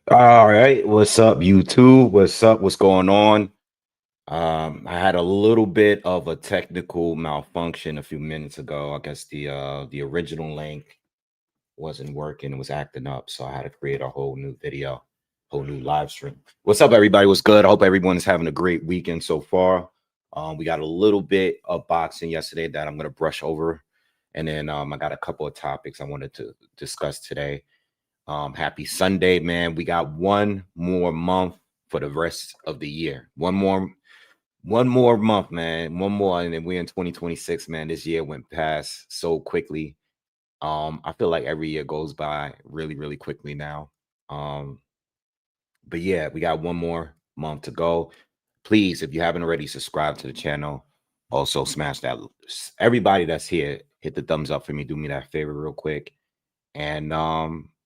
All right, what's up, YouTube? What's up? What's going on? I had a little bit of a technical malfunction a few minutes ago. I guess the original link wasn't working, it was acting up, so I had to create a whole new video, whole new live stream. What's up, everybody? What's good? I hope everyone is having a great weekend so far. We got a little bit of boxing yesterday that I'm gonna brush over, and then I got a couple of topics I wanted to discuss today. Happy Sunday, man. We got one more month for the rest of the year. One more month, man. One more, and then we're in 2026, man. This year went past so quickly. I feel like every year goes by really, really quickly now. Um, but yeah, we got one more month to go. Please, if you haven't already, subscribe to the channel. Also, smash that. Everybody that's here, hit the thumbs up for me. Do me that favor real quick. And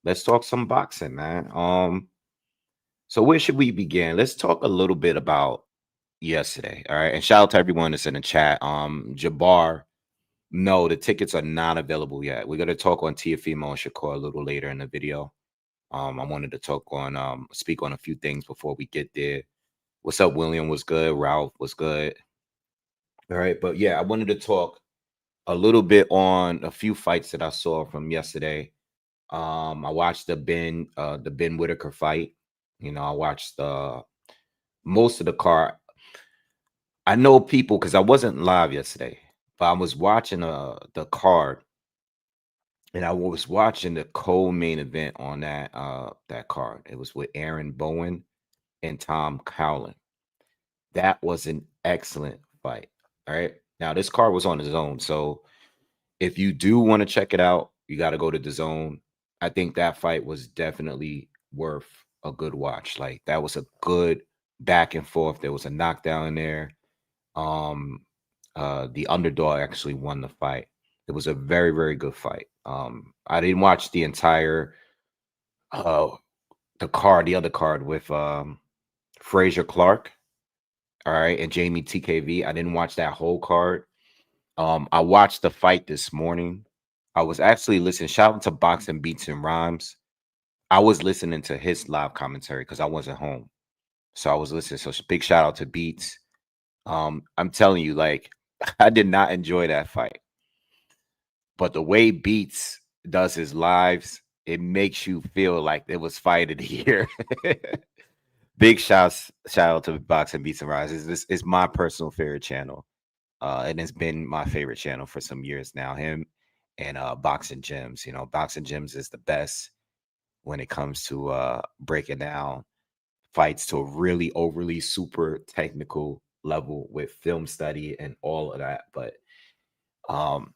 let's talk some boxing, man. So where should we begin? Let's talk a little bit about yesterday. All right. And shout out to everyone that's in the chat. Jabbar, no, the tickets are not available yet. We're gonna talk on Teofimo and Shakur a little later in the video. I wanted to talk on speak on a few things before we get there. What's up, William? Was good? Ralph was good. All right, but yeah, I wanted to talk a little bit on a few fights that I saw from yesterday. I watched the Ben Whittaker fight. I watched most of the card. I know people because I wasn't live yesterday, but I was watching the card, and I was watching the co-main event on that card. It was with Aaron Bowen and Tom Cowling. That was an excellent fight. All right. Now this card was on the zone. So if you do want to check it out, you got to go to the zone. I think that fight was definitely worth a good watch. Like that was a good back and forth. There was a knockdown in there. Um, the underdog actually won the fight. It was a very, very good fight. I didn't watch the entire uh the other card with Frazier Clark, all right, and Jamie TKV. I didn't watch that whole card. I watched the fight this morning. I was actually listening. Shout out to Boxing Beats and Rhymes. I was listening to his live commentary because I wasn't home, so I was listening. So big shout out to Beats. I'm telling you, like, I did not enjoy that fight, but the way Beats does his lives, it makes you feel like it was fight of the year. Big shout out to Boxing Beats and Rhymes. It's my personal favorite channel. And it's been my favorite channel for some years now. Him and Boxing Gyms. Boxing Gyms is the best when it comes to breaking down fights to a really overly super technical level with film study and all of that. But um,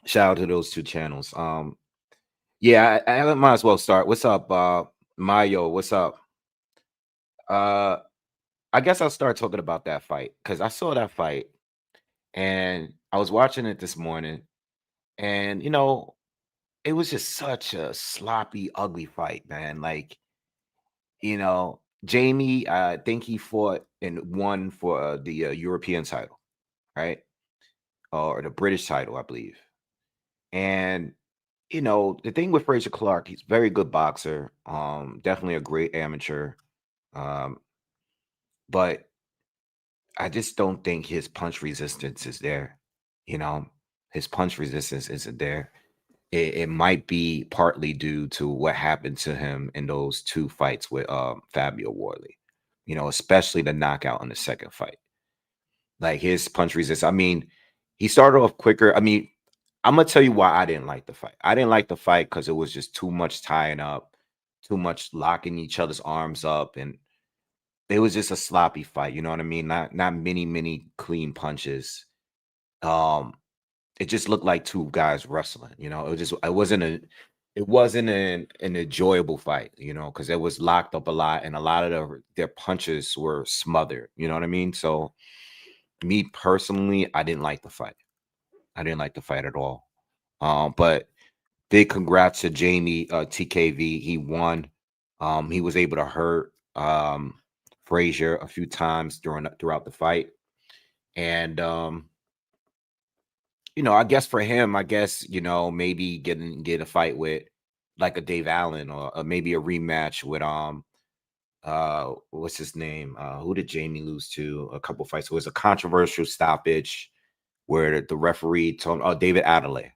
shout out to those two channels. Yeah, I might as well start. What's up, Mayo? What's up? Uh, I guess I'll start talking about that fight because I saw that fight and I was watching it this morning, and it was just such a sloppy, ugly fight, man. Like, Jamie, I think he fought and won for the European title, right? Or the British title, I believe. And the thing with Fraser Clark, he's a very good boxer. Definitely a great amateur. Um, but I just don't think his punch resistance is there. You know, his punch resistance isn't there. It might be partly due to what happened to him in those two fights with Fabio Worley, especially the knockout in the second fight. Like his punch resistance. I mean, he started off quicker. I mean, I'm gonna tell you why I didn't like the fight. I didn't like the fight because it was just too much tying up, too much locking each other's arms up, and it was just a sloppy fight. You know what I mean? Not many clean punches. Um, it just looked like two guys wrestling. It wasn't an enjoyable fight, because it was locked up a lot and a lot of their punches were smothered. You know what I mean? So me personally, I didn't like the fight. I didn't like the fight at all. But big congrats to Jamie TKV. He won. He was able to hurt Frazier a few times throughout the fight. And I guess for him, maybe get a fight with like a Dave Allen or maybe a rematch with what's his name? Who did Jamie lose to a couple fights? It was a controversial stoppage where the referee told David Adelaide.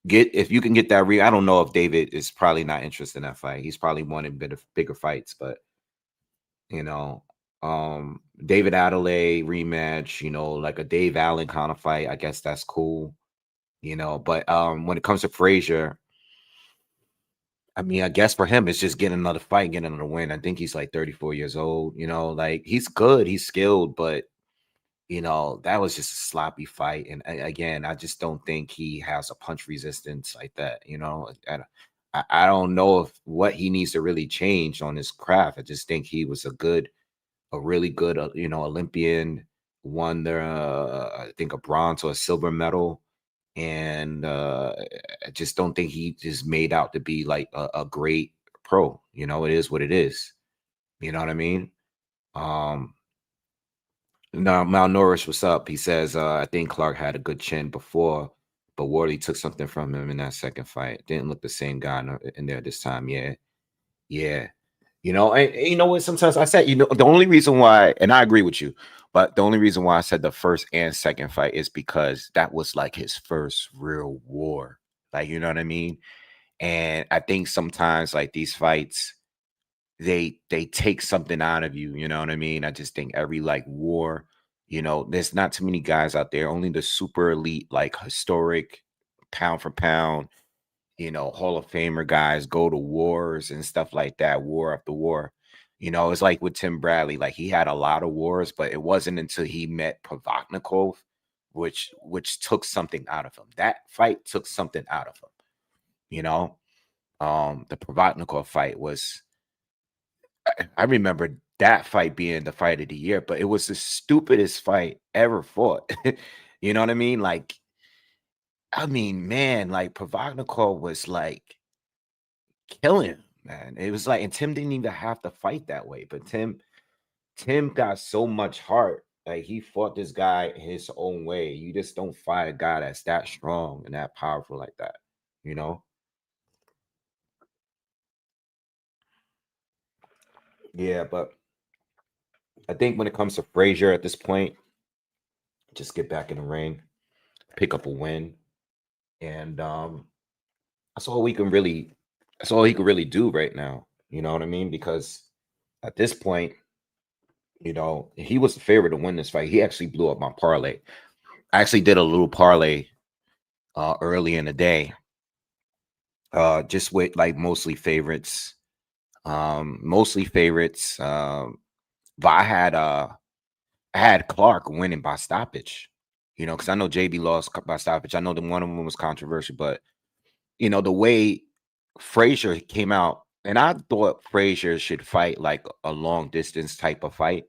If you can get that I don't know if David is probably not interested in that fight. He's probably wanted bigger fights, but you know, David Adelaide rematch, like a Dave Allen kind of fight. I guess that's cool, But when it comes to Frazier, I mean, I guess for him, it's just getting another fight, getting another win. I think he's like 34 years old, like he's good, he's skilled, but that was just a sloppy fight. And again, I just don't think he has a punch resistance like that, And I don't know if what he needs to really change on his craft. I just think he was a really good, Olympian, won the, I think a bronze or a silver medal. And I just don't think he just made out to be like a great pro. It is what it is. You know what I mean? Um, Now, Mal Norris, what's up? He says, I think Clark had a good chin before, but Wardley took something from him in that second fight. Didn't look the same guy in there this time. Yeah. Yeah. And you know what? Sometimes I said, the only reason why, and I agree with you, but the only reason why I said the first and second fight is because that was like his first real war. Like, you know what I mean? And I think sometimes like these fights, they take something out of you, you know what I mean? I just think every like war, there's not too many guys out there, only the super elite, like historic pound for pound, Hall of Famer guys go to wars and stuff like that, war after war. It's like with Tim Bradley, like he had a lot of wars, but it wasn't until he met Provodnikov, which took something out of him. That fight took something out of him, you know. The Provodnikov fight was I remember that fight being the fight of the year, but it was the stupidest fight ever fought. You know what I mean? Like, I mean, man, like Provodnikov was like killing him, man. It was like, and Tim didn't even have to fight that way, but Tim got so much heart. Like he fought this guy his own way. You just don't fight a guy that's that strong and that powerful like that, you know? Yeah, but I think when it comes to Frazier at this point, just get back in the ring, pick up a win, and that's all we can really that's all he can really do right now. You know what I mean? Because at this point, he was the favorite to win this fight. He actually blew up my parlay. I actually did a little parlay early in the day, just with like mostly favorites. But I had Clark winning by stoppage. Because I know JB lost by stoppage. I know that one of them was controversial, but the way Frazier came out, and I thought Frazier should fight like a long distance type of fight.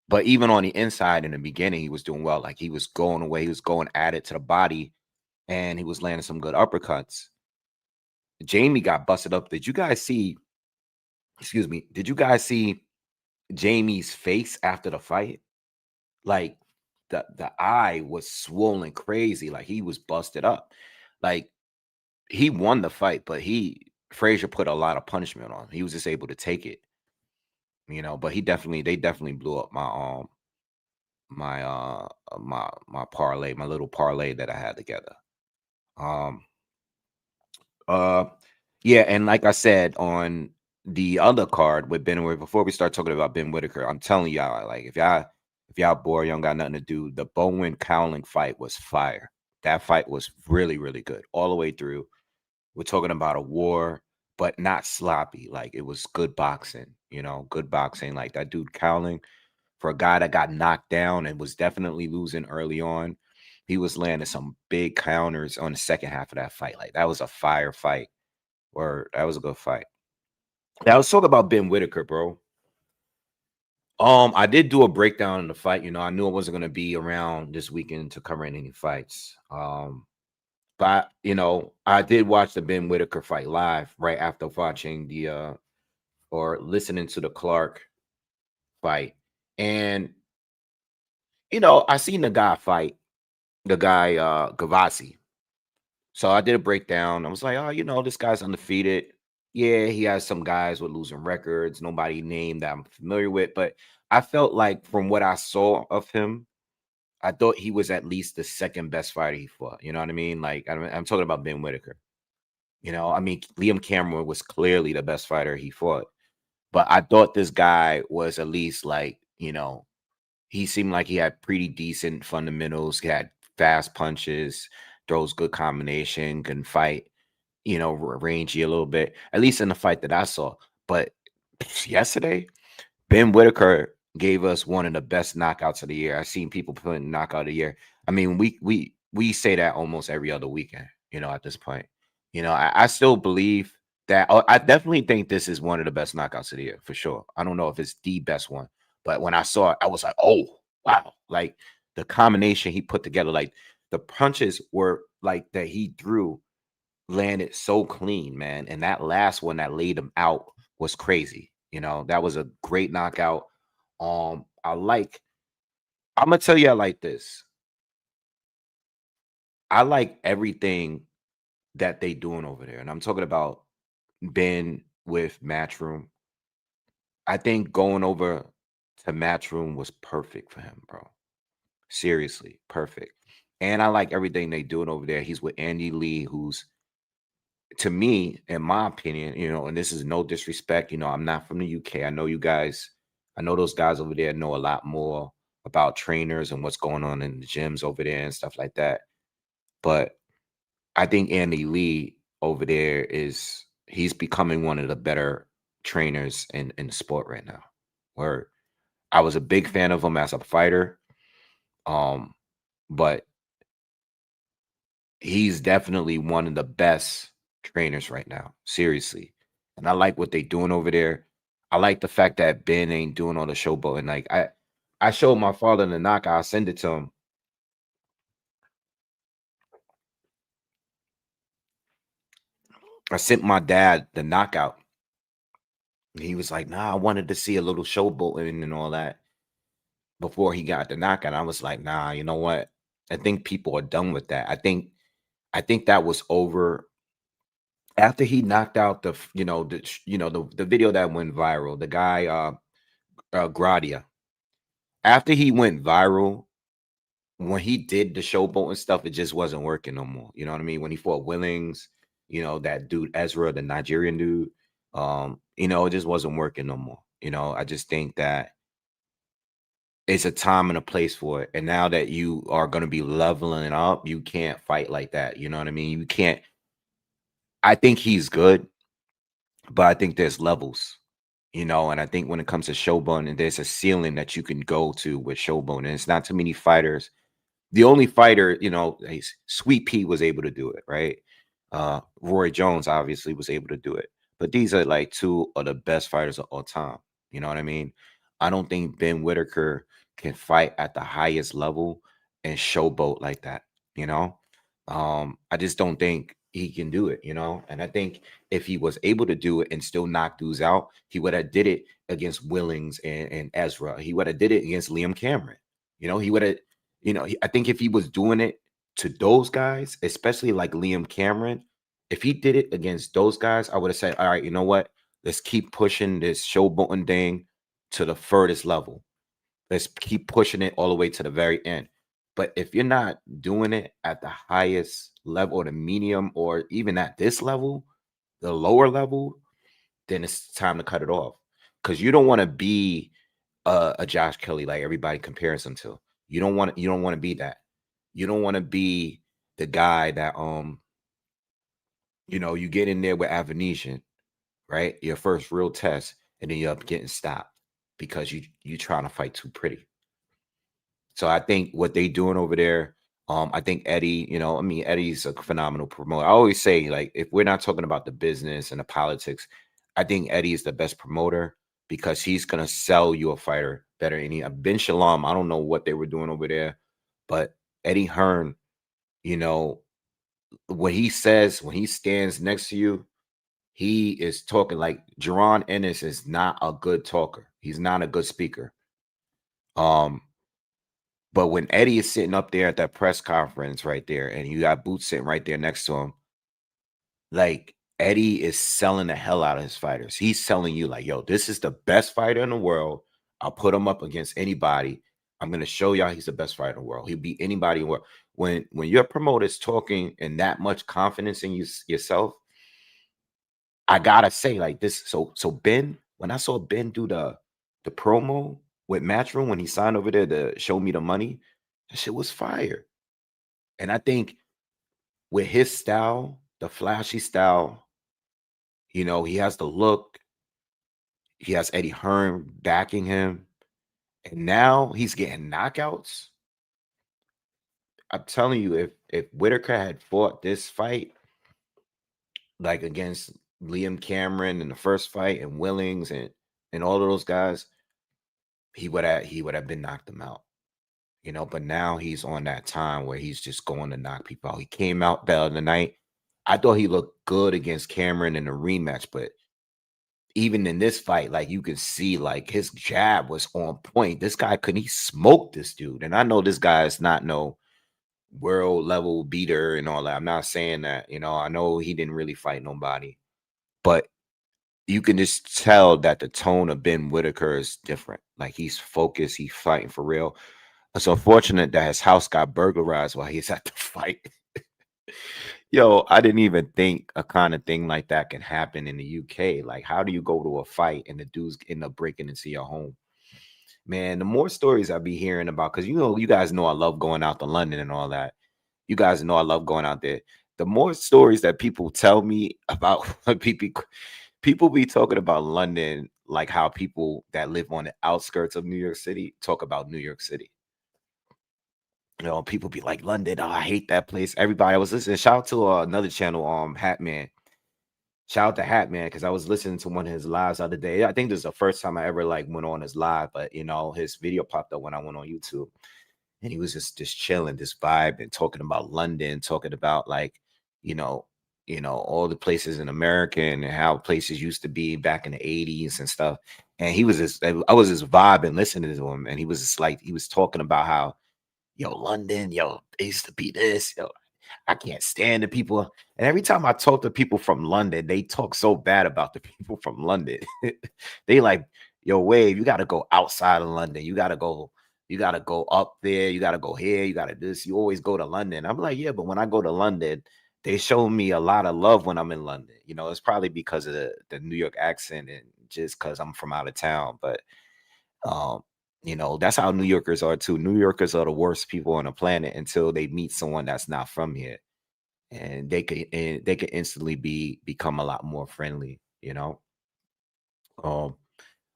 But even on the inside in the beginning, he was doing well. Like he was going away, he was going at it to the body, and he was landing some good uppercuts. Jamie got busted up. Did you guys see? Excuse me. Did you guys see Jamie's face after the fight? Like the eye was swollen crazy. Like he was busted up. Like he won the fight, but Frazier put a lot of punishment on him. He was just able to take it, but they definitely blew up my parlay, my little parlay that I had together. Um uh yeah, and like I said on the other card with before we start talking about Ben Whittaker, I'm telling y'all, like if y'all bored, you don't got nothing to do, the Bowen Cowling fight was fire. That fight was really, really good all the way through. We're talking about a war, but not sloppy. Like it was good boxing, good boxing. Like that dude Cowling, for a guy that got knocked down and was definitely losing early on, he was landing some big counters on the second half of that fight. Like that was a fire fight, or that was a good fight. Now let's talk about Ben Whittaker, bro. I did do a breakdown in the fight. I knew I wasn't gonna be around this weekend to cover any fights. But I did watch the Ben Whittaker fight live right after watching the or listening to the Clark fight. And I seen the guy fight, the guy Gavassi. So I did a breakdown. I was like, oh, this guy's undefeated. Yeah, he has some guys with losing records, nobody named that I'm familiar with. But I felt like from what I saw of him, I thought he was at least the second best fighter he fought. You know what I mean? Like I'm talking about Ben Whittaker. I mean, Liam Cameron was clearly the best fighter he fought. But I thought this guy was at least like, he seemed like he had pretty decent fundamentals. He had fast punches, throws good combination, can fight, rangy a little bit, at least in the fight that I saw. But yesterday, Ben Whittaker gave us one of the best knockouts of the year. I've seen people putting knockout of the year. I mean, we say that almost every other weekend, at this point. I still believe that I definitely think this is one of the best knockouts of the year for sure. I don't know if it's the best one, but when I saw it, I was like, oh wow. Like the combination he put together, like the punches were like that he threw landed so clean, man. And that last one that laid him out was crazy. That was a great knockout. I'm gonna tell you I like this. I like everything that they doing over there. And I'm talking about Ben with Matchroom. I think going over to Matchroom was perfect for him, bro. Seriously, perfect. And I like everything they doing over there. He's with Andy Lee, who's to me, in my opinion, and this is no disrespect, I'm not from the UK. I know you guys, I know those guys over there know a lot more about trainers and what's going on in the gyms over there and stuff like that. But I think Andy Lee over there he's becoming one of the better trainers in the sport right now. Where I was a big fan of him as a fighter. Um, but he's definitely one of the best trainers right now, seriously. And I like what they doing over there. I like the fact that Ben ain't doing all the showboating. Like I showed my father the knockout. I send it to him. I sent my dad the knockout. He was like, "Nah, I wanted to see a little showboating and all that before he got the knockout." I was like, "Nah, you know what? I think people are done with that. I think that was over after he knocked out the video that went viral. The guy Gradia. After he went viral, when he did the showboat and stuff, it just wasn't working no more. You know what I mean? When he fought Willings, that dude Ezra, the Nigerian dude, it just wasn't working no more. I just think that it's a time and a place for it. And now that you are going to be leveling up, you can't fight like that. You know what I mean? You can't. I think he's good, but I think there's levels. And I think when it comes to showboating, there's a ceiling that you can go to with showboating. And it's not too many fighters. The only fighter, Sweet Pea was able to do it, right? Roy Jones obviously was able to do it. But these are like two of the best fighters of all time. You know what I mean? I don't think Ben Whittaker can fight at the highest level and showboat like that, you know? I just don't think he can do it, And I think if he was able to do it and still knock dudes out, he would have did it against Willings and Ezra. He would have did it against Liam Cameron. He would have, I think if he was doing it to those guys, especially like Liam Cameron, if he did it against those guys, I would have said, all right, you know what? Let's keep pushing this showboating thing to the furthest level. Let's keep pushing it all the way to the very end. But if you're not doing it at the highest level or the medium or even at this level, the lower level, then it's time to cut it off. Because you don't want to be a Josh Kelly like everybody compares him to. You don't want to be that. You don't want to be the guy that you get in there with Avanesian, right? Your first real test, and then you're up getting stopped because you trying to fight too pretty. So I think what they doing over there, I think Eddie, I mean, Eddie's a phenomenal promoter. I always say, like, if we're not talking about the business and the politics, I think Eddie is the best promoter because he's gonna sell you a fighter better than any. Ben Shalom, I don't know what they were doing over there, but Eddie Hearn, you know, what he says when he stands next to you, he is talking like Jerron Ennis is not a good talker. He's not a good speaker. Um, But when Eddie is sitting up there at that press conference right there, and you got Boots sitting right there next to him, like Eddie is selling the hell out of his fighters. He's telling you, like, yo, this is the best fighter in the world. I'll put him up against anybody. I'm gonna show y'all he's the best fighter in the world. He'll beat anybody in the world. When your promoter's talking and that much confidence in you yourself, I gotta say, like this. So Ben, when I saw Ben do the promo with Matchroom when he signed over there to show me the money, that shit was fire. And I think with his style, the flashy style, he has the look. He has Eddie Hearn backing him, and now he's getting knockouts. I'm telling you, if Whittaker had fought this fight like against Liam Cameron in the first fight and Willings and all of those guys, he would have been knocked them out. But now he's on that time where he's just going to knock people out. He came out the other night. I thought he looked good against Cameron in the rematch, but even in this fight, like you can see, like his jab was on point. This guy couldn't he smoked this dude. And I know this guy is not no world level beater and all that. I'm not saying that, I know he didn't really fight nobody, but you can just tell that the tone of Ben Whittaker is different. Like he's focused, he's fighting for real. It's unfortunate that his house got burglarized while he's at the fight. Yo, I didn't even think a kind of thing like that can happen in the UK. Like, how do you go to a fight and the dudes end up breaking into your home? Man, the more stories I be hearing about, because you guys know I love going out to London and all that. You guys know I love going out there. The more stories that people tell me about people be talking about London, like how people that live on the outskirts of New York City talk about New York City. People be like, London, oh, I hate that place. Everybody I was listening. Shout out to another channel, Hatman. Shout out to Hatman because I was listening to one of his lives the other day. I think this is the first time I ever like went on his live, but his video popped up when I went on YouTube, and he was just chilling, this vibe, and talking about London, talking about like, you know, all the places in America and how places used to be back in the 80s and stuff. And I was just vibing listening to him, and he was just like he was talking about how, yo, London, yo, it used to be this, yo. I can't stand the people. And every time I talk to people from London, they talk so bad about the people from London. They like, yo, Wave, you got to go outside of London. You got to go up there. You got to go here. You got to this. You always go to London. I'm like, yeah, but when I go to London, they show me a lot of love when I'm in London. It's probably because of the New York accent and just because I'm from out of town. But um, that's how New Yorkers are too. New Yorkers are the worst people on the planet until they meet someone that's not from here, and they could instantly become a lot more friendly. Um,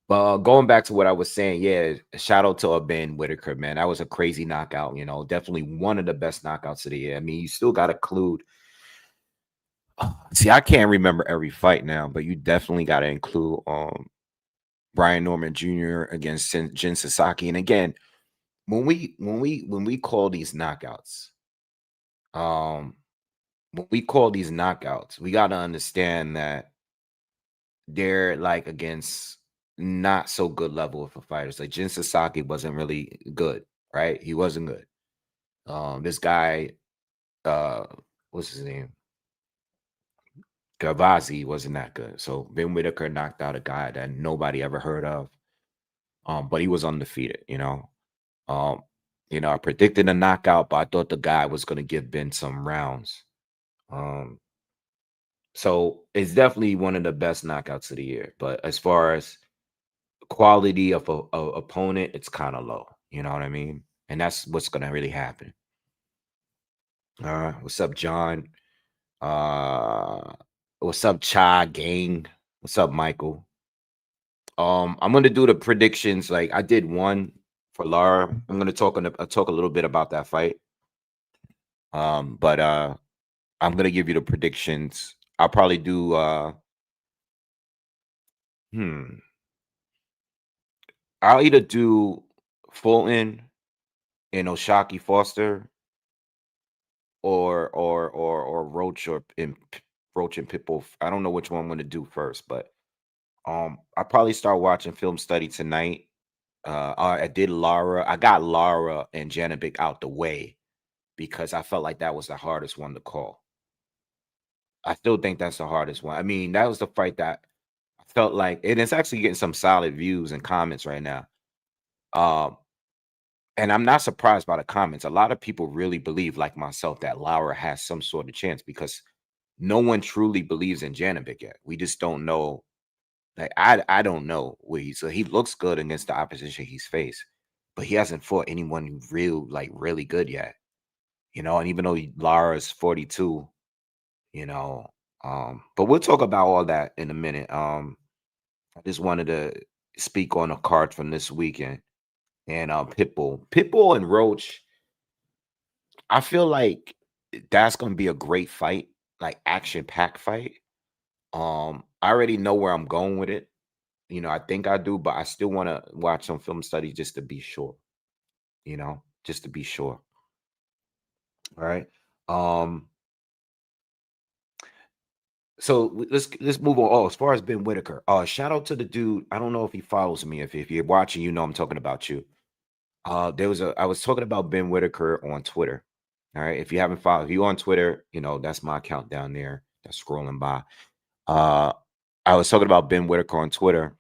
but going back to what I was saying, yeah, shout out to Ben Whittaker, man. That was a crazy knockout. Definitely one of the best knockouts of the year. I mean, you still got to include. See, I can't remember every fight now, but you definitely got to include Brian Norman Jr. against Jin Sasaki. And again, when we call these knockouts, um, we got to understand that they're like against not so good level of fighters. Like Jin Sasaki wasn't really good, right? He wasn't good. This guy, uh, what's his name? Gavazi wasn't that good. So Ben Whittaker knocked out a guy that nobody ever heard of. But he was undefeated. Um, I predicted a knockout, but I thought the guy was gonna give Ben some rounds. Um, so it's definitely one of the best knockouts of the year. But as far as quality of a opponent, it's kind of low. You know what I mean? And that's what's gonna really happen. What's up, John? Uh, what's up, Cha Gang? What's up, Michael? I'm gonna do the predictions. Like I did one for Lara. I'm gonna talk a little bit about that fight. But I'm gonna give you the predictions. I'll probably do hmm. I'll either do Fulton and Oshaki Foster or Roach and Pitbull. I don't know which one I'm gonna do first, but I'll probably start watching film study tonight. I did Lara. I got Lara and Janovic out the way because I felt like that was the hardest one to call. I still think that's the hardest one. I mean, that was the fight that I felt like, and it's actually getting some solid views and comments right now. Um, and I'm not surprised by the comments. A lot of people really believe, like myself, that Lara has some sort of chance because no one truly believes in Janovic yet. We just don't know. Like I don't know where so he looks good against the opposition he's faced, but he hasn't fought anyone who really good yet. And even though Lara is 42, you know, but we'll talk about all that in a minute. I just wanted to speak on a card from this weekend and Pitbull and Roach. I feel like that's gonna be a great fight, like action-packed fight. I already know where I'm going with it. I think I do, but I still want to watch some film studies just to be sure, just to be sure. All right. Um, so let's move on. Oh, as far as Ben Whittaker, shout out to the dude. I don't know if he follows me. If you're watching, I'm talking about you. I was talking about Ben Whittaker on Twitter. All right. If you haven't followed, if you on Twitter, that's my account down there that's scrolling by. Uh I was talking about Ben Whittaker on Twitter.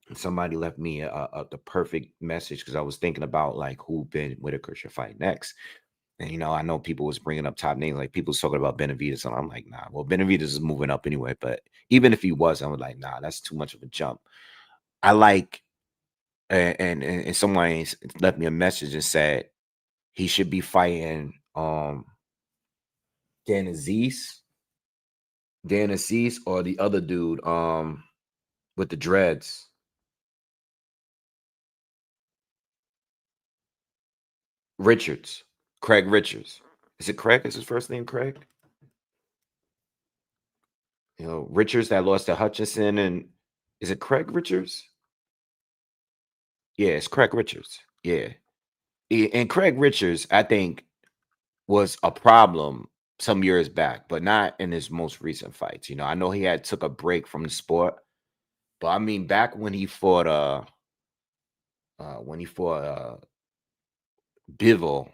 And somebody left me the perfect message because I was thinking about like who Ben Whittaker should fight next. And I know people was bringing up top names, like people was talking about Benavidez, and I'm like, nah. Well, Benavidez is moving up anyway, but even if he was, I was like, nah, that's too much of a jump. I like, and someone left me a message and said he should be fighting Dan Aziz, or the other dude with the dreads, Richards, Craig Richards. Is it Craig? Is his first name Craig? Richards that lost to Hutchinson, and is it Craig Richards? Yeah, it's Craig Richards. Yeah. And Craig Richards, I think, was a problem some years back, but not in his most recent fights. I know he had took a break from the sport, but I mean back when he fought Bivol,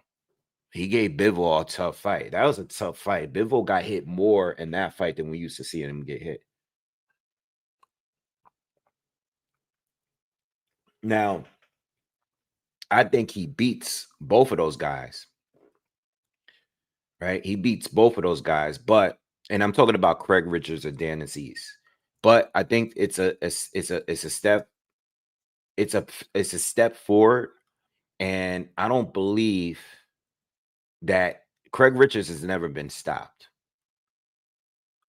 he gave Bivol a tough fight. That was a tough fight. Bivol got hit more in that fight than we used to see him get hit. Now, I think he beats both of those guys, right? He beats both of those guys, and I'm talking about Craig Richards or Dan Aziz. But I think it's a step it's a step forward, and I don't believe that Craig Richards has never been stopped.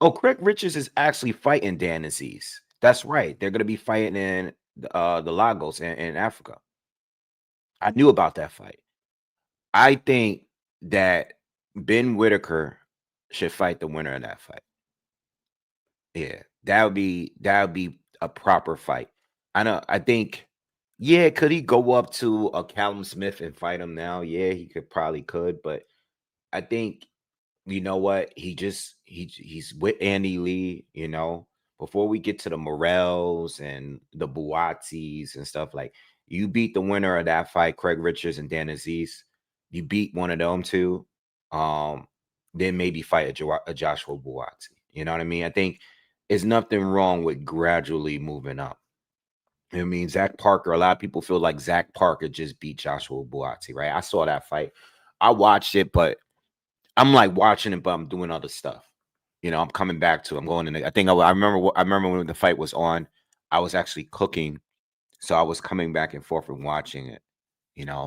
Oh, Craig Richards is actually fighting Dan Aziz. That's right. They're going to be fighting in the Lagos in Africa. I knew about that fight. I think that Ben Whittaker should fight the winner of that fight. Yeah, that would be a proper fight. I know. I think. Yeah, could he go up to a Callum Smith and fight him now? Yeah, he could, but I think you know what? He's with Andy Lee, before we get to the Morels and the Buatsis and stuff, like you beat the winner of that fight, Craig Richards and Dan Aziz. You beat one of them two. Um, then maybe fight a Joshua Buatsi. You know what I mean? I think there's nothing wrong with gradually moving up. I mean, Zach Parker, a lot of people feel like Zach Parker just beat Joshua Buatsi, right? I saw that fight. I watched it, but I'm like watching it, but I'm doing other stuff. I'm coming back to. I'm going in. I think I remember. I remember when the fight was on. I was actually cooking, so I was coming back and forth and watching it.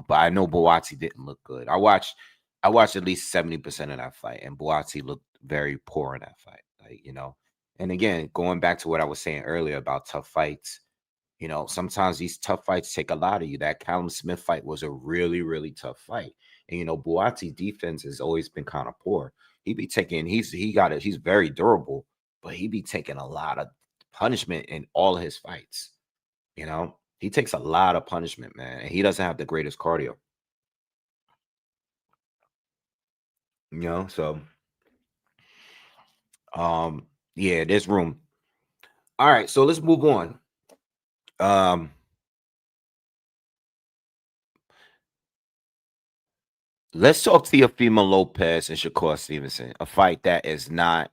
But I know Boatsi didn't look good. I watched at least 70% of that fight, and Boatsi looked very poor in that fight. And again, going back to what I was saying earlier about tough fights. Sometimes these tough fights take a lot of you. That Callum Smith fight was a really, really tough fight. And Buatsi's defense has always been kind of poor. He be taking, he got it, he's very durable, but he be taking a lot of punishment in all his fights. He takes a lot of punishment, man. And he doesn't have the greatest cardio. So yeah, there's room. All right, so let's move on. Um Let's talk Teofimo Lopez and Shakur Stevenson. A fight that is not.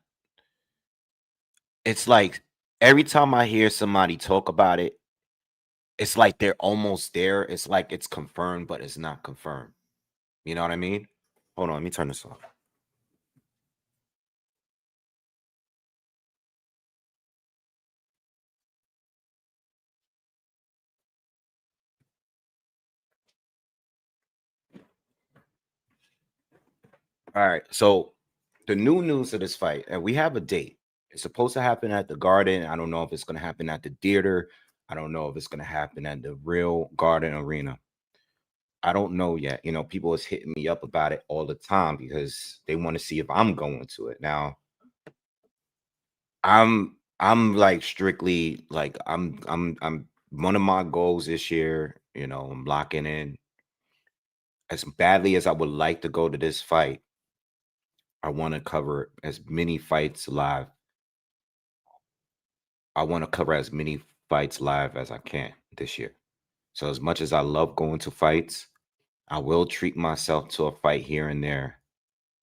It's like every time I hear somebody talk about it, it's like they're almost there. It's like it's confirmed, but it's not confirmed. You know what I mean? Hold on, let me turn this off. All right. So the new news of this fight, and we have a date. It's supposed to happen at the Garden. I don't know if it's going to happen at the theater. I don't know if it's going to happen at the real Garden Arena. I don't know yet. You know, people is hitting me up about it all the time because they want to see if I'm going to it. Now, I'm like strictly like I'm one of my goals this year, you know, I'm locking in as badly as I would like to go to this fight. I want to cover as many fights live. I want to cover as many fights live as I can this year. So as much as I love going to fights, I will treat myself to a fight here and there.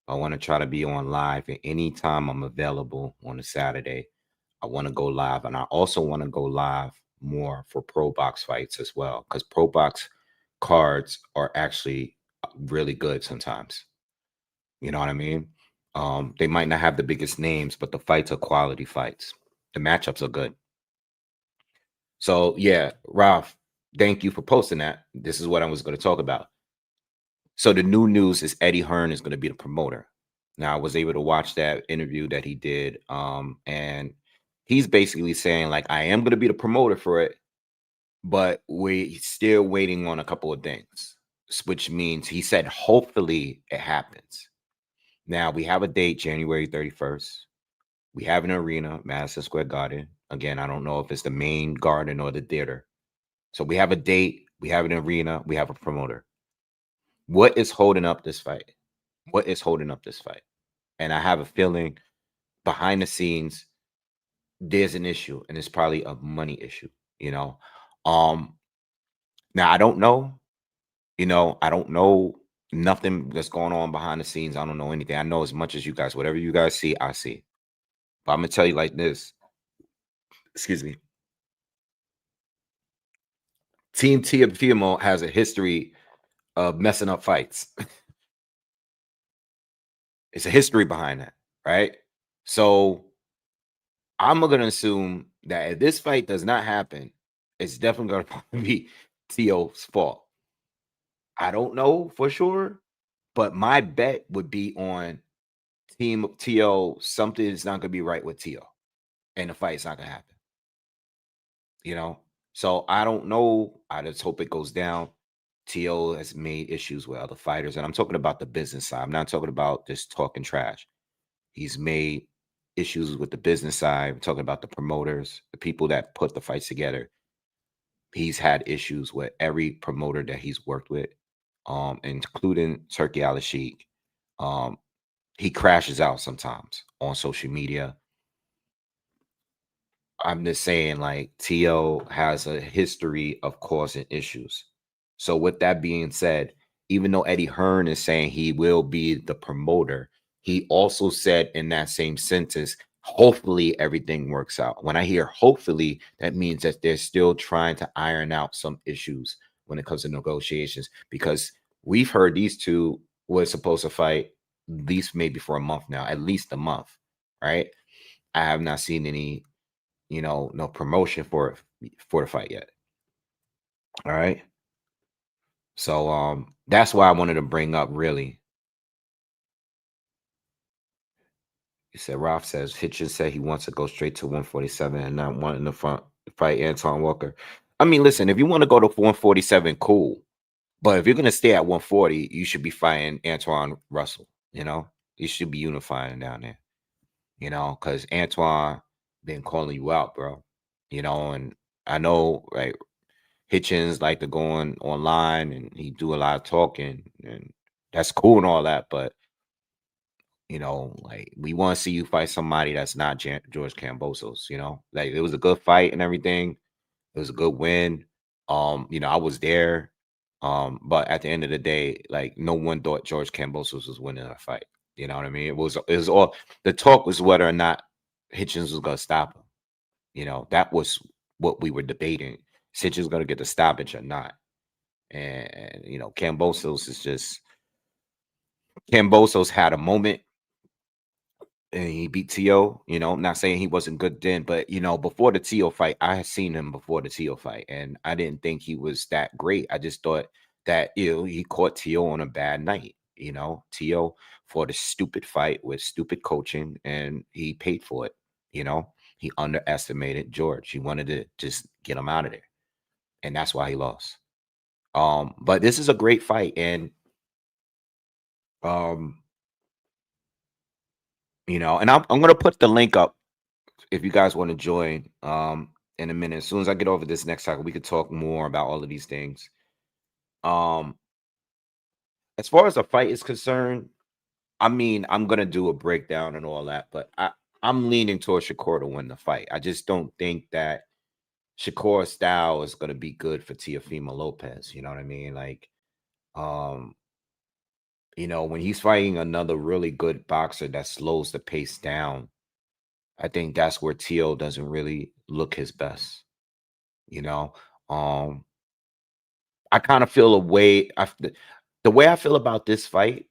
I want to try to be on live at any time I'm available on a Saturday. I want to go live, and I also want to go live more for pro box fights as well, because pro box cards are actually really good sometimes. You know what I mean? They might not have the biggest names, but the fights are quality fights. The matchups are good. So yeah, Ralph, thank you for posting that. This is what I was going to talk about. So the new news is Eddie Hearn is going to be the promoter. Now I was able to watch that interview that he did, and he's basically saying like I am going to be the promoter for it, but we're still waiting on a couple of things, which means he said hopefully it happens. Now we have a date, January 31st. We have an arena, Madison Square Garden. Again, I don't know if it's the main garden or the theater. So we have a date, we have an arena, we have a promoter. What is holding up this fight? What is holding up this fight? And I have a feeling behind the scenes, there's an issue, and it's probably a money issue, you know. Um, Now I don't know, I don't know nothing that's going on behind the scenes. I don't know anything. I know as much as you guys. Whatever you guys see, I see. But I'm gonna tell you like this. Excuse me. Team Teofimo has a history of messing up fights. It's a history behind that, right? So I'm gonna assume that if this fight does not happen, it's definitely gonna be Tio's fault. I don't know for sure, but my bet would be on Team Tio. Something is not gonna be right with Tio, and the fight's not gonna happen. You know, so I don't know. I just hope it goes down. Tio has made issues with other fighters, and I'm talking about the business side. I'm not talking about just talking trash. He's made issues with the business side. I'm talking about the promoters, the people that put the fights together. He's had issues with every promoter that he's worked with, including Turkey Al Sheikh. Um, he crashes out sometimes on social media. I'm just saying, like, T.O. has a history of causing issues. So, with that being said, even though Eddie Hearn is saying he will be the promoter, he also said in that same sentence, hopefully everything works out. When I hear hopefully, that means that they're still trying to iron out some issues when it comes to negotiations, because we've heard these two were supposed to fight at least maybe for a month now, at least a month, right? I have not seen any no promotion for the fight yet. All right. So that's why I wanted to bring up really. He said Ralph says Hitchens said he wants to go straight to 147 and not wanting to fight Anton Walker. I mean, listen, if you want to go to 147, cool. But if you're gonna stay at 140, you should be fighting Antoine Russell, You should be unifying down there, because Antoine been calling you out, bro. And I know, right? Hitchens like to go online and he do a lot of talking, and that's cool and all that, but like we want to see you fight somebody that's not George Kambosos. Like it was a good fight and everything. It was a good win. I was there. But at the end of the day, like no one thought George Kambosos was winning a fight. You know what I mean? It was all the talk was whether or not Hitchens was gonna stop him. That was what we were debating. Is Hitchens gonna get the stoppage or not? And Kambosos is just Kambosos had a moment and he beat Tio. I'm not saying he wasn't good then, but before the Tio fight, I had seen him before the Tio fight, and I didn't think he was that great. I just thought that he caught Tio on a bad night. Tio fought a stupid fight with stupid coaching, and he paid for it. He underestimated George. He wanted to just get him out of there, and that's why he lost. But this is a great fight, and um, and I'm gonna put the link up if you guys want to join in a minute. As soon as I get over this next cycle, we could talk more about all of these things. Um, as far as the fight is concerned, I mean, I'm gonna do a breakdown and all that, but I'm leaning towards Shakur to win the fight. I just don't think that Shakur's style is gonna be good for Teofimo Lopez. You know what I mean? Like, um, when he's fighting another really good boxer that slows the pace down, I think that's where Teo doesn't really look his best. You know, um, I kind of feel a way. The way I feel about this fight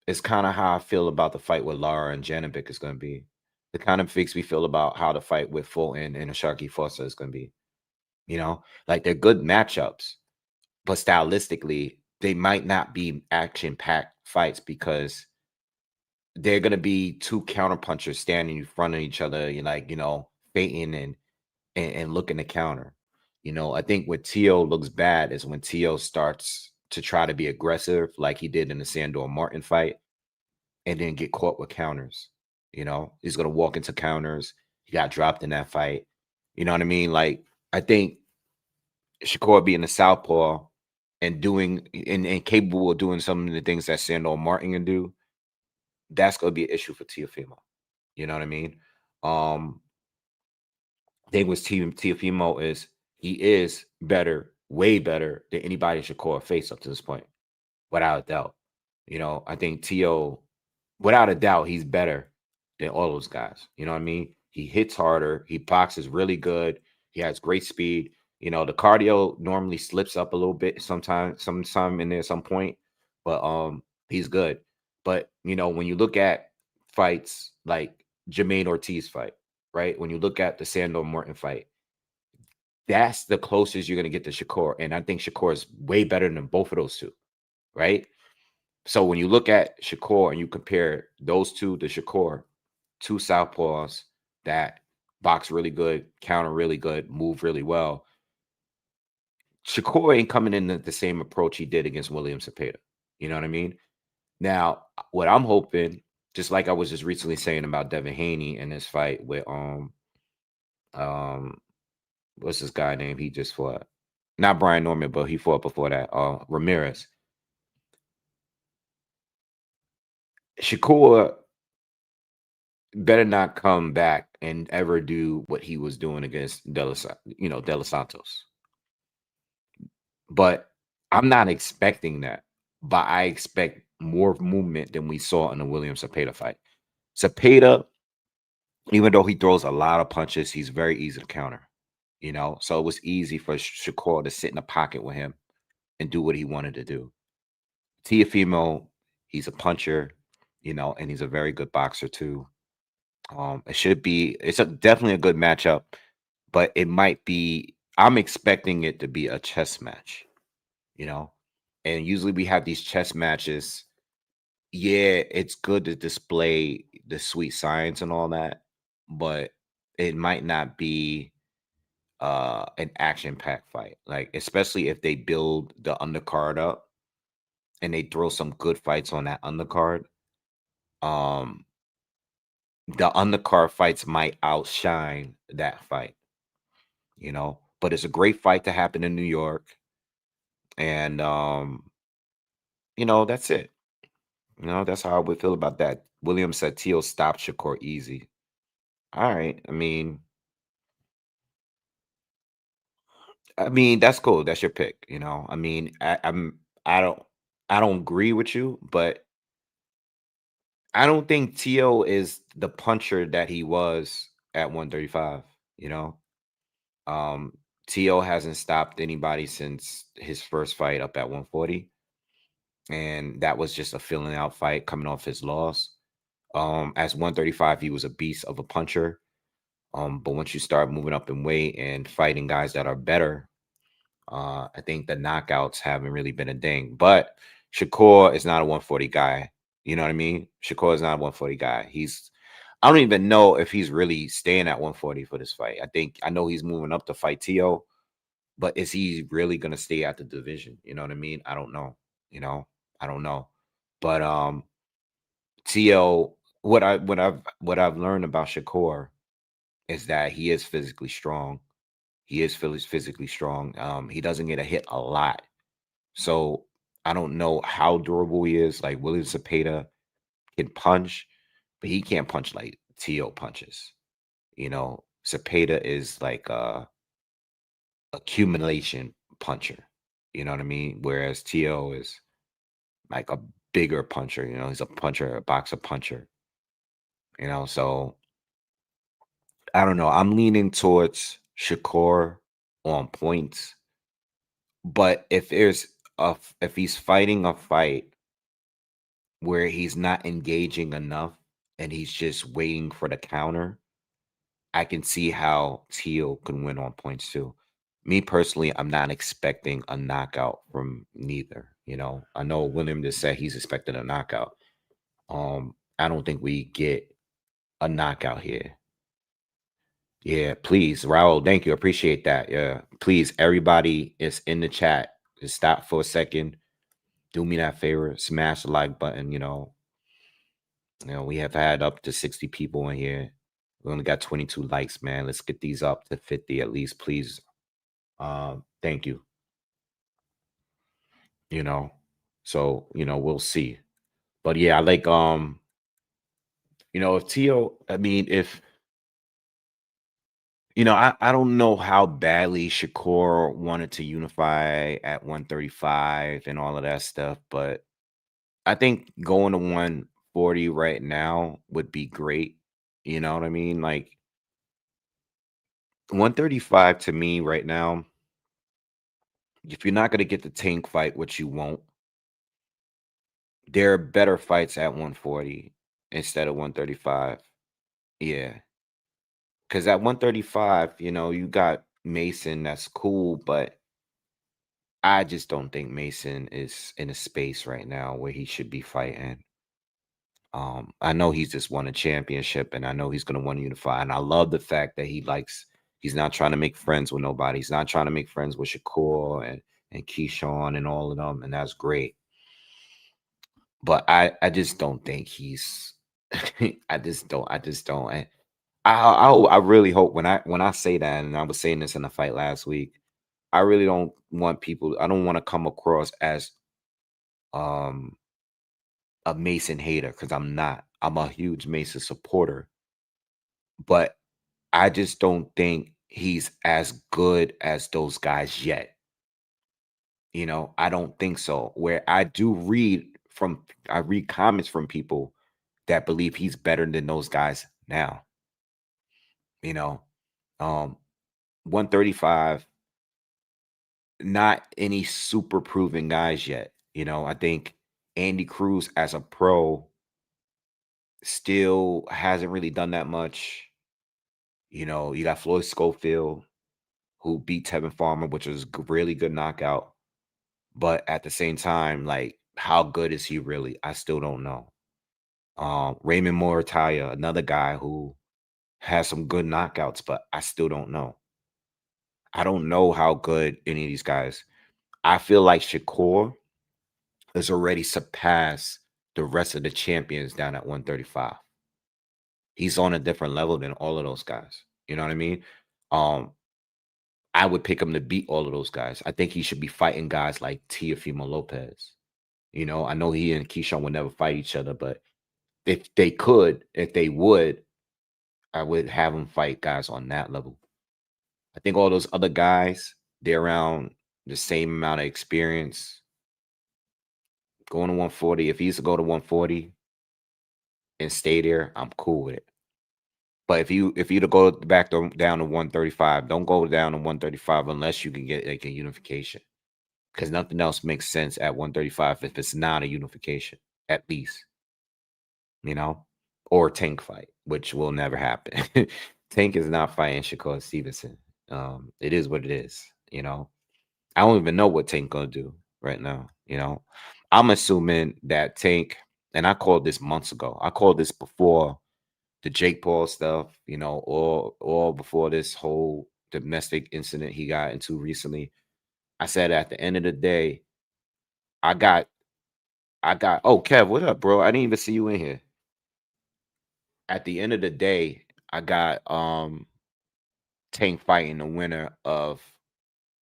is kind of how I feel about the fight with Lara and Janovic is going to be. It kind of makes me feel about how the fight with Fulton and Sharky Fossa is going to be. Like they're good matchups, but stylistically, they might not be action-packed fights because they're going to be two counterpunchers standing in front of each other, feinting and looking to counter. I think what Tio looks bad is when Tio starts to try to be aggressive, like he did in the Sandor Martin fight, and then get caught with counters. He's gonna walk into counters. He got dropped in that fight. You know what I mean? Like I think Shakur being a southpaw and doing and capable of doing some of the things that Sandor Martin can do, that's gonna be an issue for Teofimo. You know what I mean? Um, thing with Teofimo is he is better, way better than anybody Shakur faced up to this point, without a doubt. I think Tio, without a doubt, he's better than all those guys. You know what I mean? He hits harder. He boxes really good. He has great speed. The cardio normally slips up a little bit sometime in there, some point, but he's good. But when you look at fights like Jermaine Ortiz fight, right? When you look at the Sandor Morton fight, that's the closest you're gonna get to Shakur. And I think Shakur is way better than both of those two, right? So when you look at Shakur and you compare those two to Shakur, two southpaws that box really good, counter really good, move really well. Shakur ain't coming in the same approach he did against William Cepeda. You know what I mean? Now, what I'm hoping, just like I was just recently saying about Devin Haney in his fight with um what's this guy name he just fought? Not Brian Norman, but he fought before that. Ramirez. Shakur better not come back and ever do what he was doing against De Los Santos. But I'm not expecting that. But I expect more movement than we saw in the William Cepeda fight. Cepeda, even though he throws a lot of punches, he's very easy to counter. So it was easy for Shakur to sit in the pocket with him and do what he wanted to do. Teofimo, he's a puncher, and he's a very good boxer too. It's definitely a good matchup, but it might be, I'm expecting it to be a chess match, you know. And usually we have these chess matches. Yeah, it's good to display the sweet science and all that, but it might not be an action-packed fight. Like, especially if they build the undercard up and they throw some good fights on that undercard. Um, the undercard fights might outshine that fight, But it's a great fight to happen in New York. And that's it. That's how I would feel about that. William said Teal stopped Shakur easy. All right. I mean, I mean, that's cool. That's your pick. I mean, I don't I don't agree with you, but I don't think Tio is the puncher that he was at 135. You know, um, Tio hasn't stopped anybody since his first fight up at 140, and that was just a filling out fight coming off his loss. As 135, he was a beast of a puncher. But once you start moving up in weight and fighting guys that are better, I think the knockouts haven't really been a thing. But Shakur is not a 140 guy. You know what I mean? Shakur is not a 140 guy. I don't even know if he's really staying at 140 for this fight. I know he's moving up to fight Tio, but is he really gonna stay at the division? You know what I mean? I don't know. You know, I don't know. But Tio, what I've learned about Shakur is that he is physically strong. He is physically strong. He doesn't get a hit a lot. So I don't know how durable he is. Like William Cepeda can punch, but he can't punch like Tio punches. Cepeda is like a accumulation puncher. You know what I mean? Whereas Tio is like a bigger puncher. He's a puncher, a boxer puncher. So I don't know. I'm leaning towards Shakur on points, but if he's fighting a fight where he's not engaging enough and he's just waiting for the counter, I can see how Teal can win on points too. Me personally, I'm not expecting a knockout from neither. I know William just said he's expecting a knockout. I don't think we get a knockout here. Yeah, please, Raul. Thank you. Appreciate that. Yeah, please, everybody is in the chat. Just stop for a second. Do me that favor. Smash the like button. We have had up to 60 people in here. We only got 22 likes, man. Let's get these up to 50 at least, please. Thank you. You know, so we'll see. But yeah, I like if Tio, I mean, if I don't know how badly Shakur wanted to unify at 135 and all of that stuff, but I think going to 140 right now would be great. You know what I mean? Like 135 to me right now, if you're not going to get the tank fight, which you won't, there are better fights at 140 instead of 135. Yeah. Because at 135, you got Mason, that's cool, but I just don't think Mason is in a space right now where he should be fighting. I know he's just won a championship and I know he's gonna want to unify. And I love the fact that he's not trying to make friends with nobody. He's not trying to make friends with Shakur and Keyshawn and all of them, and that's great. But I just don't think he's I just don't. And I really hope when I say that, and I was saying this in the fight last week, I really don't want people, I don't want to come across as um a Mason hater because I'm not. I'm a huge Mason supporter, but I just don't think he's as good as those guys yet. I don't think so. Where I read comments from people that believe he's better than those guys now. You know, um, 135, not any super proven guys yet. I think Andy Cruz as a pro still hasn't really done that much. You got Floyd Schofield who beat Tevin Farmer, which was really good knockout. But at the same time, like, how good is he really? I still don't know. Raymond Morataya, another guy who has some good knockouts, but I still don't know. I don't know how good any of these guys. I feel like Shakur has already surpassed the rest of the champions down at 135. He's on a different level than all of those guys. You know what I mean? Um, I would pick him to beat all of those guys. I think he should be fighting guys like Teofimo Lopez. I know he and Keyshawn would never fight each other, but if they would, I would have him fight guys on that level. I think all those other guys They're around the same amount of experience. Going to 140. If he used to go to 140 and stay there, I'm cool with it. But if you to go back down to 135, don't go down to 135 unless you can get like a unification. Because nothing else makes sense at 135 if it's not a unification, at least, you know, or Tank fight, which will never happen. Tank is not fighting Shakur Stevenson. It is what it is, you know. I don't even know what Tank gonna do right now, you know. I'm assuming that Tank, and I called this months ago. I called this before the Jake Paul stuff, you know, or before this whole domestic incident he got into recently. I said at the end of the day, I got oh Kev, what up, bro? I didn't even see you in here. At the end of the day, I got Tank fighting the winner of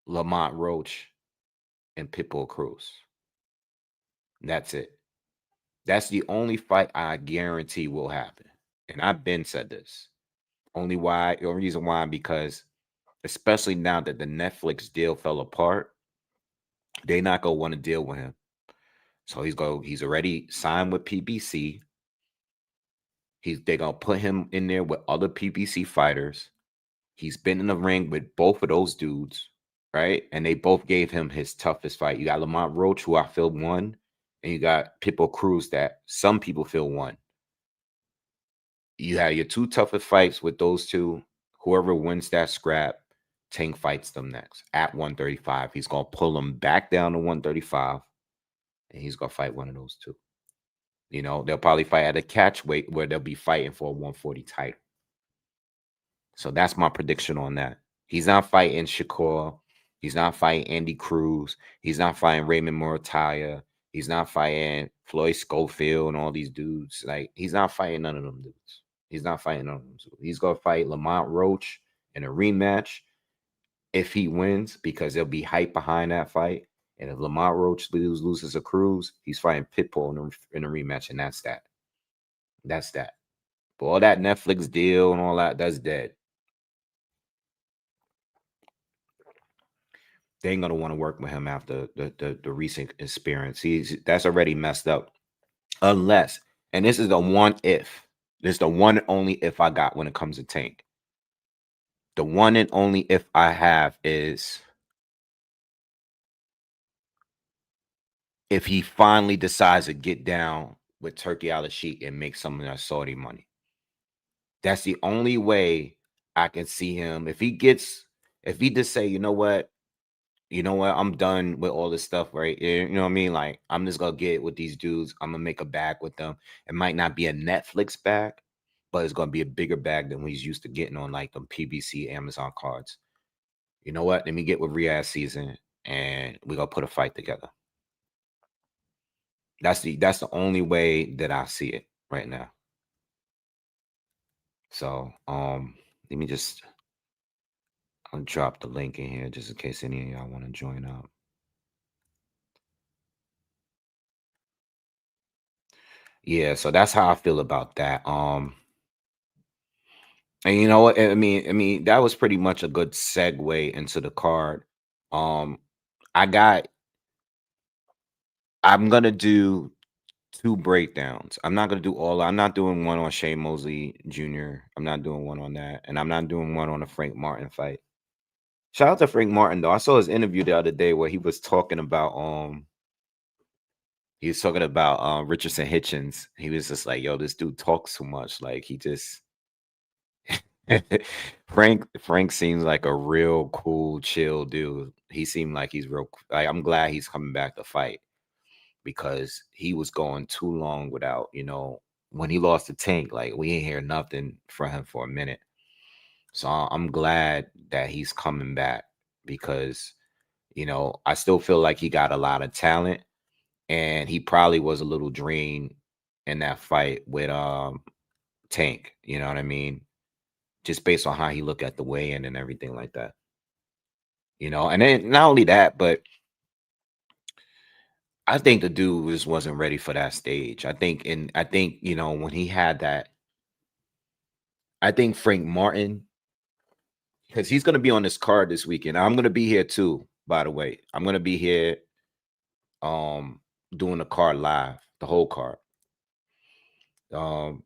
Lamont Roach and Pitbull Cruz. That's it. That's the only fight I guarantee will happen. And I've been said this. Only reason why, because especially now that the Netflix deal fell apart, they not gonna want to deal with him. So he's already signed with PBC. They're gonna put him in there with other PBC fighters. He's been in the ring with both of those dudes, right? And they both gave him his toughest fight. You got Lamont Roach, who I feel won, and you got Pitbull Cruz that some people feel won. You have your two toughest fights with those two. Whoever wins that scrap, Tank fights them next at 135. He's gonna pull them back down to 135, and he's gonna fight one of those two. You know, they'll probably fight at a catch weight where they'll be fighting for a 140 title. So that's my prediction on that. He's not fighting Shakur. He's not fighting Andy Cruz. He's not fighting Raymond Murataya. He's not fighting Floyd Schofield and all these dudes. Like, he's not fighting none of them dudes. He's not fighting none of them dudes. He's going to fight Lamont Roach in a rematch if he wins, because there'll be hype behind that fight. And if Lamont Roach loses a Cruz, he's fighting Pitbull in a rematch, and that's that. That's that. But all that Netflix deal and all that, that's dead. They ain't gonna want to work with him after the recent experience. That's already messed up. Unless, and this is the one if, this is the one and only if I got when it comes to Tank. The one and only if I have is if he finally decides to get down with Turkey Al-Sheikh and make some of that Saudi money. That's the only way I can see him. If he just say, you know what, I'm done with all this stuff, right? You know what I mean? Like, I'm just gonna get with these dudes. I'm gonna make a bag with them. It might not be a Netflix bag, but it's gonna be a bigger bag than he's used to getting on like them PBC Amazon cards. You know what? Let me get with Riyadh season and we're gonna put a fight together. That's the only way that I see it right now. So let me just I'll drop the link in here just in case any of y'all want to join up. Yeah, so that's how I feel about that. And you know what? I mean, that was pretty much a good segue into the card. Um, I got I'm gonna do two breakdowns. I'm not doing one on Shane Mosley Jr. I'm not doing one on that, and I'm not doing one on the Frank Martin fight. Shout out to Frank Martin though. I saw his interview the other day where he was talking about Richardson Hitchens. He was just like, yo, this dude talks too much. Like, he just Frank seems like a real cool, chill dude. He seemed like he's real. Like, I'm glad he's coming back to fight because he was going too long without, when he lost the Tank, like, we ain't hear nothing from him for a minute. So I'm glad that he's coming back because, I still feel like he got a lot of talent and he probably was a little drained in that fight with Tank. You know what I mean? Just based on how he looked at the weigh-in and everything like that. And then not only that, but I think the dude just wasn't ready for that stage. I think, when he had that, I think Frank Martin, because he's gonna be on this card this weekend. I'm gonna be here too, by the way. I'm gonna be here um doing the card live, the whole card. Um,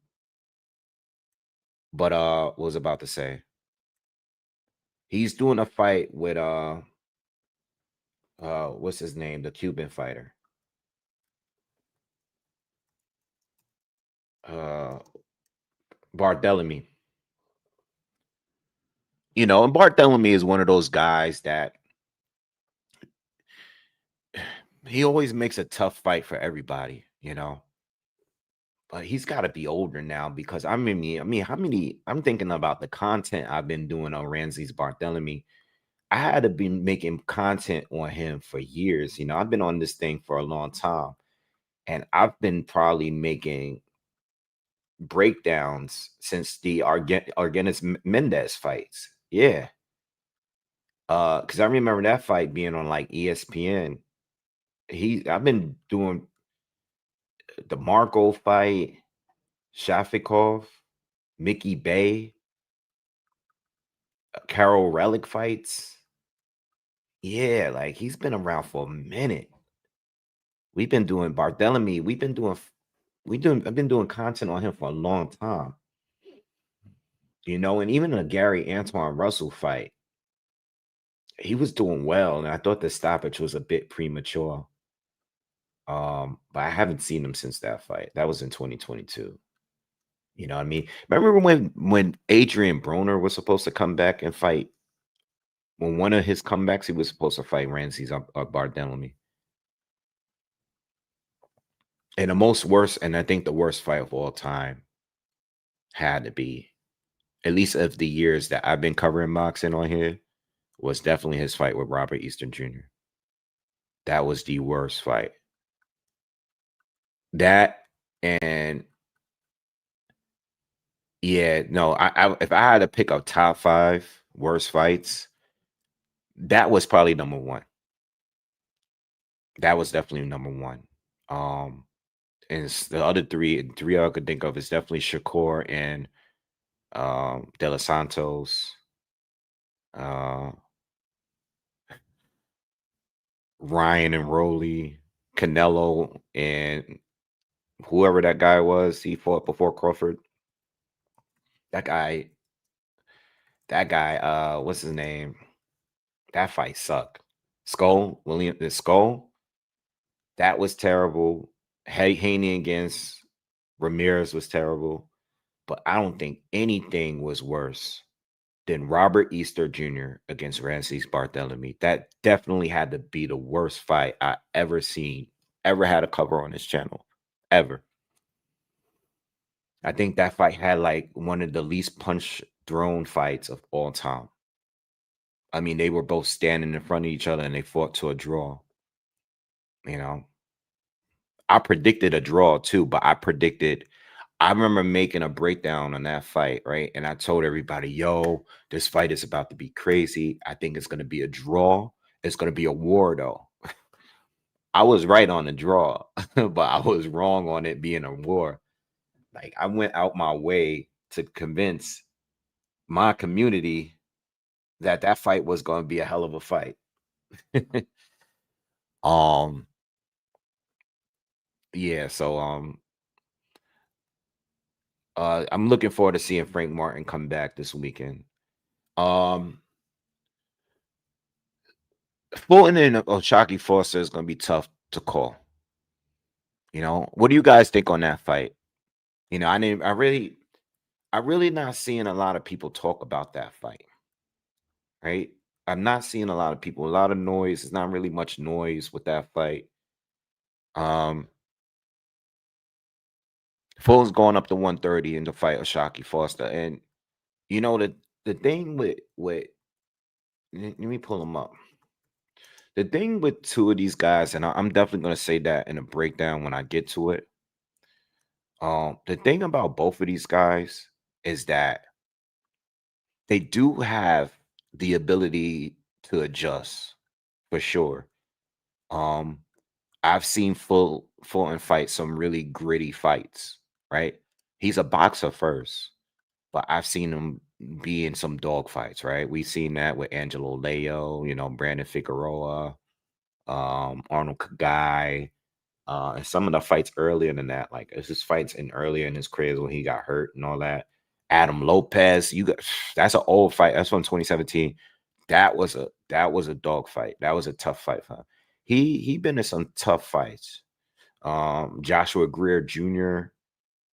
but what was I about to say? He's doing a fight with what's his name? The Cuban fighter. Uh Barthélemy. You know, and Barthélemy is one of those guys that he always makes a tough fight for everybody, you know. But he's got to be older now because I mean, how many? I'm thinking about the content I've been doing on Ramses Barthélemy. I had to be making content on him for years. You know, I've been on this thing for a long time, and I've been probably making breakdowns since the Argenis Mendez fights. Yeah, because I remember that fight being on like ESPN. I've been doing the Marco fight, Shafikov, Mickey Bay, Carol Relic fights. Yeah, like he's been around for a minute. We've been doing Barthélemy. I've been doing content on him for a long time. You know, and even the Gary Antoine Russell fight, he was doing well, and I thought the stoppage was a bit premature. But I haven't seen him since that fight. That was in 2022. You know what I mean? Remember when Adrian Broner was supposed to come back and fight? When one of his comebacks, he was supposed to fight Ramses or Barthélemy. And the most worst, and I think the worst fight of all time had to be, at least of the years that I've been covering boxing on here, was definitely his fight with Robert Easter Jr. That was the worst fight. That and yeah, no, I if I had to pick a top 5 worst fights, that was probably number one. That was definitely number one. Um, and the other three I could think of is definitely Shakur and De Los Santos, uh, Ryan and Rolly, Canelo, and whoever that guy was he fought before Crawford. That guy, what's his name? That fight sucked. William the Skull, that was terrible. Haney against Ramirez was terrible. But I don't think anything was worse than Robert Easter Jr. against Ramses Barthélemy. That definitely had to be the worst fight I ever seen, ever had a cover on this channel, ever. I think that fight had like one of the least punch thrown fights of all time. I mean, they were both standing in front of each other and they fought to a draw. You know, I predicted a draw too, but I remember making a breakdown on that fight, right? And I told everybody, yo, this fight is about to be crazy. I think it's going to be a draw. It's going to be a war, though. I was right on the draw, but I was wrong on it being a war. Like, I went out my way to convince my community that that fight was going to be a hell of a fight. um, yeah, so I'm looking forward to seeing Frank Martin come back this weekend. Um, Fulton and Oshaki Foster is going to be tough to call. You know, what do you guys think on that fight? You know, I really not seeing a lot of people talk about that fight, right? I'm not seeing a lot of people, a lot of noise. It's not really much noise with that fight. Um, Fulton's going up to 130 in the fight of Shocky Foster, and you know the thing with let me pull them up. The thing with two of these guys, and I'm definitely going to say that in a breakdown when I get to it. The thing about both of these guys is that they do have the ability to adjust for sure. Um, I've seen Fulton fight some really gritty fights, right? He's a boxer first, but I've seen him be in some dog fights, right? We've seen that with Angelo Leo, Brandon Figueroa, Arnold Kagai, and some of the fights earlier than that, like it's his fights in earlier in his career when he got hurt and all that. Adam Lopez, you got that's an old fight. That's from 2017. That was a dog fight. That was a tough fight for him. He been in some tough fights. Joshua Greer Jr.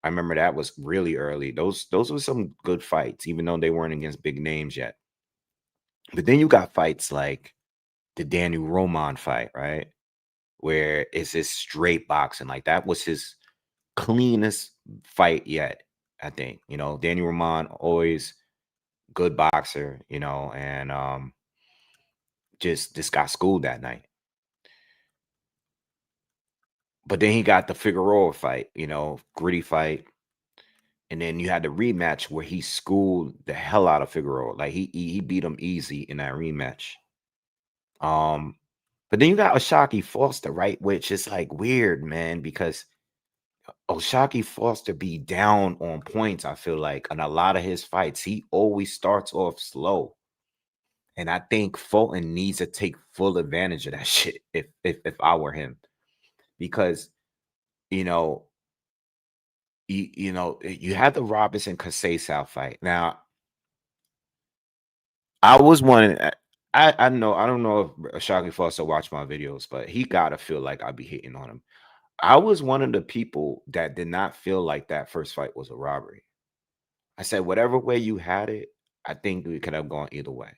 I remember that was really early. Those were some good fights, even though they weren't against big names yet. But then you got fights like the Daniel Roman fight, right? Where it's this straight boxing. Like that was his cleanest fight yet, I think. Daniel Roman always good boxer, and just got schooled that night. But then he got the Figueroa fight, gritty fight. And then you had the rematch where he schooled the hell out of Figueroa. Like he beat him easy in that rematch. Um, but then you got Oshaki Foster, right? Which is like weird, man, because Oshaki Foster be down on points, I feel like, in a lot of his fights. He always starts off slow. And I think Fulton needs to take full advantage of that shit if I were him. Because, you know, you had the Robinson Casey fight. Now, I was one. I know I don't know if Shockley Foster watched my videos, but he gotta feel like I'd be hating on him. I was one of the people that did not feel like that first fight was a robbery. I said whatever way you had it, I think we could have gone either way.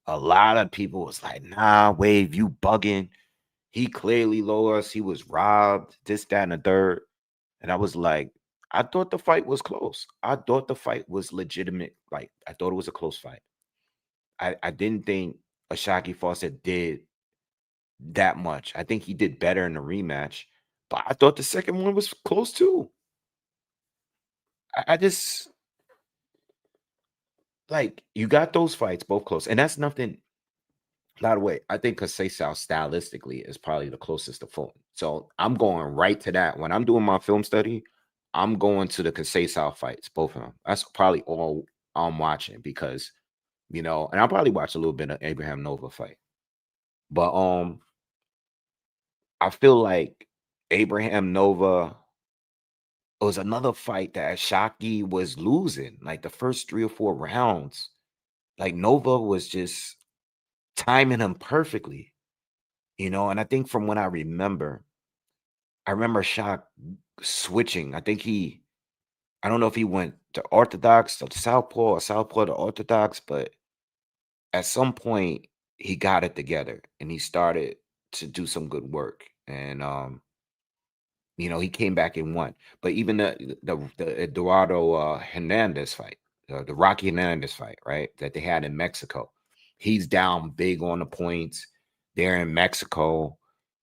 A lot of people was like, "Nah, Wave, you bugging. He clearly lost. He was robbed. This, that, and the third." And I was like, I thought the fight was close. I thought the fight was legitimate. Like I thought it was a close fight. I didn't think Ashaki Foster did that much. I think he did better in the rematch, but I thought the second one was close too. I just like you got those fights both close, and that's nothing. By the way, I think Kasesao stylistically is probably the closest to Fulton. So I'm going right to that. When I'm doing my film study, I'm going to the Kasesao fights, both of them. That's probably all I'm watching because and I'll probably watch a little bit of Abraham Nova fight. But I feel like Abraham Nova was another fight that Shockey was losing, like the first 3 or 4 rounds. Like Nova was just timing him perfectly, and I think from what I remember Shock switching. I don't know if he went to Orthodox to Southpaw or Southpaw to Orthodox, but at some point he got it together and he started to do some good work. And he came back and won. But even the Eduardo Hernandez fight, the Rocky Hernandez fight, right, that they had in Mexico, he's down big on the points. They're in Mexico,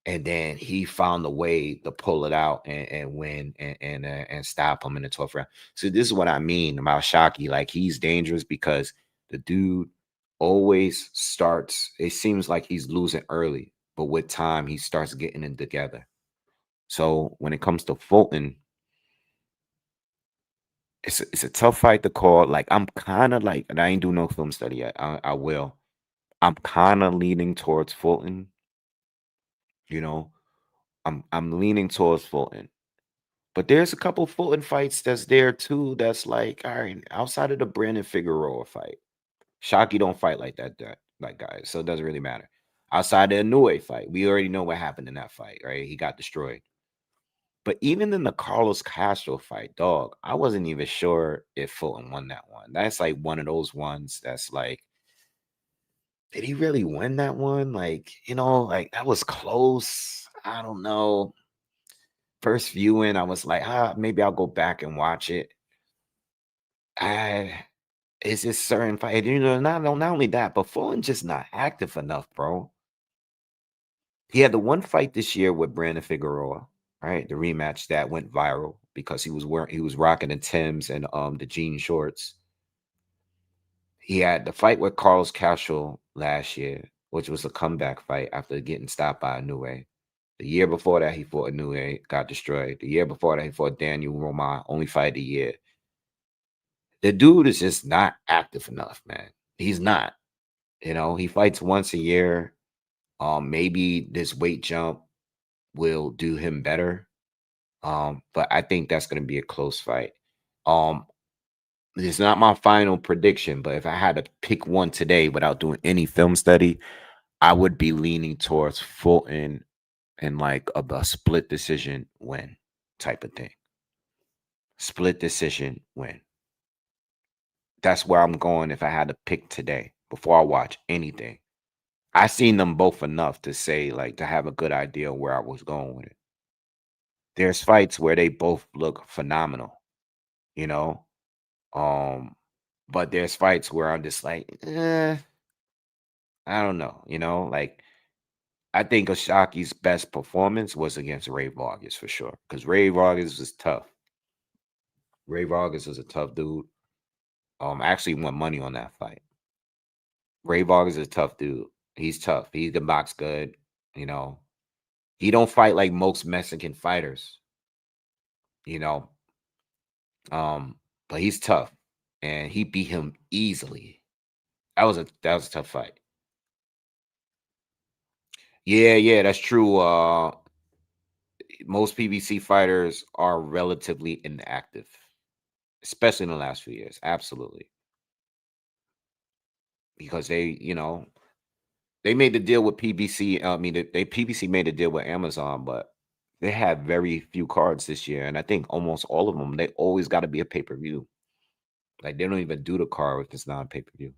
and then he found a way to pull it out and win and stop him in the 12th round. So this is what I mean about Shockey. Like he's dangerous because the dude always starts. It seems like he's losing early, but with time he starts getting it together. So when it comes to Fulton, it's a tough fight to call. Like I'm kind of like, and I ain't do no film study yet. I will. I'm kind of leaning towards Fulton. You know, I'm leaning towards Fulton. But there's a couple Fulton fights that's there too. That's like, all right, outside of the Brandon Figueroa fight, Shockey don't fight like that, like guys. So it doesn't really matter. Outside the Inoue fight, we already know what happened in that fight, right? He got destroyed. But even in the Carlos Castro fight, dog, I wasn't even sure if Fulton won that one. That's like one of those ones that's like, did he really win that one? Like, like that was close. I don't know. First viewing, I was like, maybe I'll go back and watch it. I It's just certain fight. Not only that, but Fulton just not active enough, bro. He had the one fight this year with Brandon Figueroa, right? The rematch that went viral because he was rocking the Timbs and the jean shorts. He had the fight with Carlos Castro last year, which was a comeback fight after getting stopped by Inoue. The year before that, he fought Inoue, got destroyed. The year before that, he fought Daniel Roman, only fight of the year. The dude is just not active enough, man. He's not. He fights once a year. Maybe this weight jump will do him better. But I think that's going to be a close fight. Um, it's not my final prediction, but if I had to pick one today without doing any film study, I would be leaning towards Fulton and like a split decision win type of thing. Split decision win. That's where I'm going if I had to pick today before I watch anything. I seen them both enough to say, like, to have a good idea where I was going with it. There's fights where they both look phenomenal, you know. But there's fights where I'm just like, I don't know, like I think Ashaki's best performance was against Ray Vargas for sure. Because Ray Vargas was tough. Ray Vargas is a tough dude. I actually won money on that fight. Ray Vargas is a tough dude. He's tough. He can box good, you know. He don't fight like most Mexican fighters, you know. Um, but he's tough. And he beat him easily. That was a tough fight. Yeah, yeah, that's true. Most PBC fighters are relatively inactive, especially in the last few years. Absolutely. Because they made the deal with PBC. I mean, they PBC made a deal with Amazon, but they had very few cards this year. And I think almost all of them, they always got to be a pay-per-view. Like they don't even do the card if it's not a pay-per-view.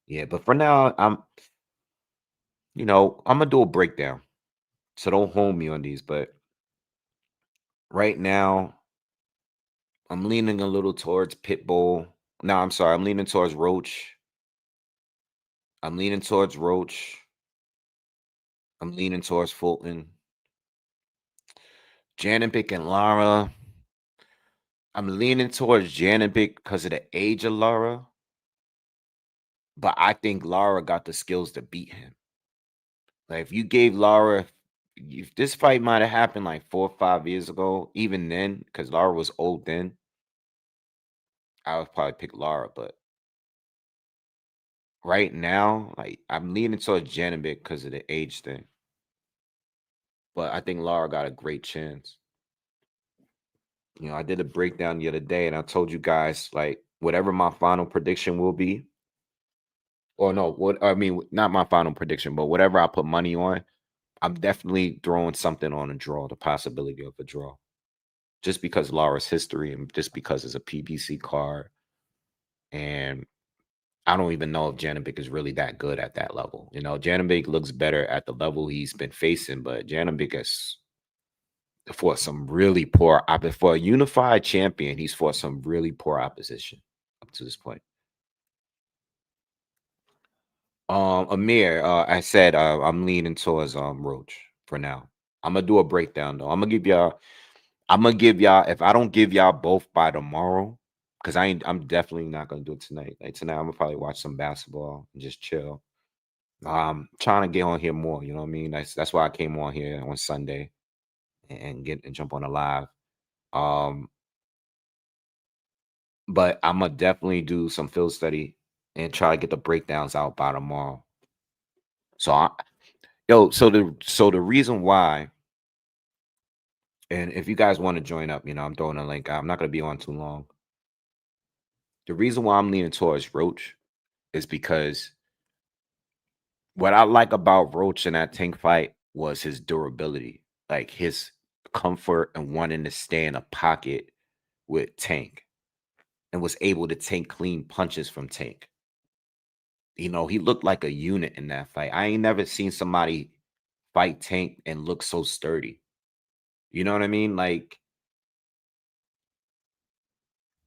Yeah, but for now, I'm gonna do a breakdown. So don't hold me on these, but right now I'm leaning a little towards Pitbull. No, I'm sorry. I'm leaning towards Roach. I'm leaning towards Roach. I'm leaning towards Fulton. Janovic and Lara. I'm leaning towards Janovic because of the age of Lara. But I think Lara got the skills to beat him. Like if you gave Lara, if this fight might have happened like 4 or 5 years ago, even then, because Lara was old then, I would probably pick Lara. But right now, like I'm leaning towards Janovic because of the age thing. But I think Lara got a great chance. I did a breakdown the other day and I told you guys like whatever my final prediction will be. Or no, what I mean, not my final prediction, but whatever I put money on, I'm definitely throwing something on a draw, the possibility of a draw. Just because Lara's history and just because it's a PBC card. And I don't even know if Janovic is really that good at that level. Janovic looks better at the level he's been facing, but Janovic has fought some really poor for a unified champion. He's fought some really poor opposition up to this point. Amir, I said I'm leaning towards Roach for now. I'm gonna do a breakdown though. I'm gonna give y'all if I don't give y'all both by tomorrow, because I'm definitely not gonna do it tonight. Like tonight, I'm gonna probably watch some basketball and just chill. Trying to get on here more, you know what I mean? That's why I came on here on Sunday and get and jump on a live. Um, but I'm gonna definitely do some field study and try to get the breakdowns out by tomorrow. So so the reason why, and if you guys want to join up, I'm throwing a link. I'm not gonna be on too long. The reason why I'm leaning towards Roach is because what I like about Roach in that Tank fight was his durability, like his comfort and wanting to stay in a pocket with Tank and was able to take clean punches from Tank. He looked like a unit in that fight. I ain't never seen somebody fight Tank and look so sturdy. You know what I mean? Like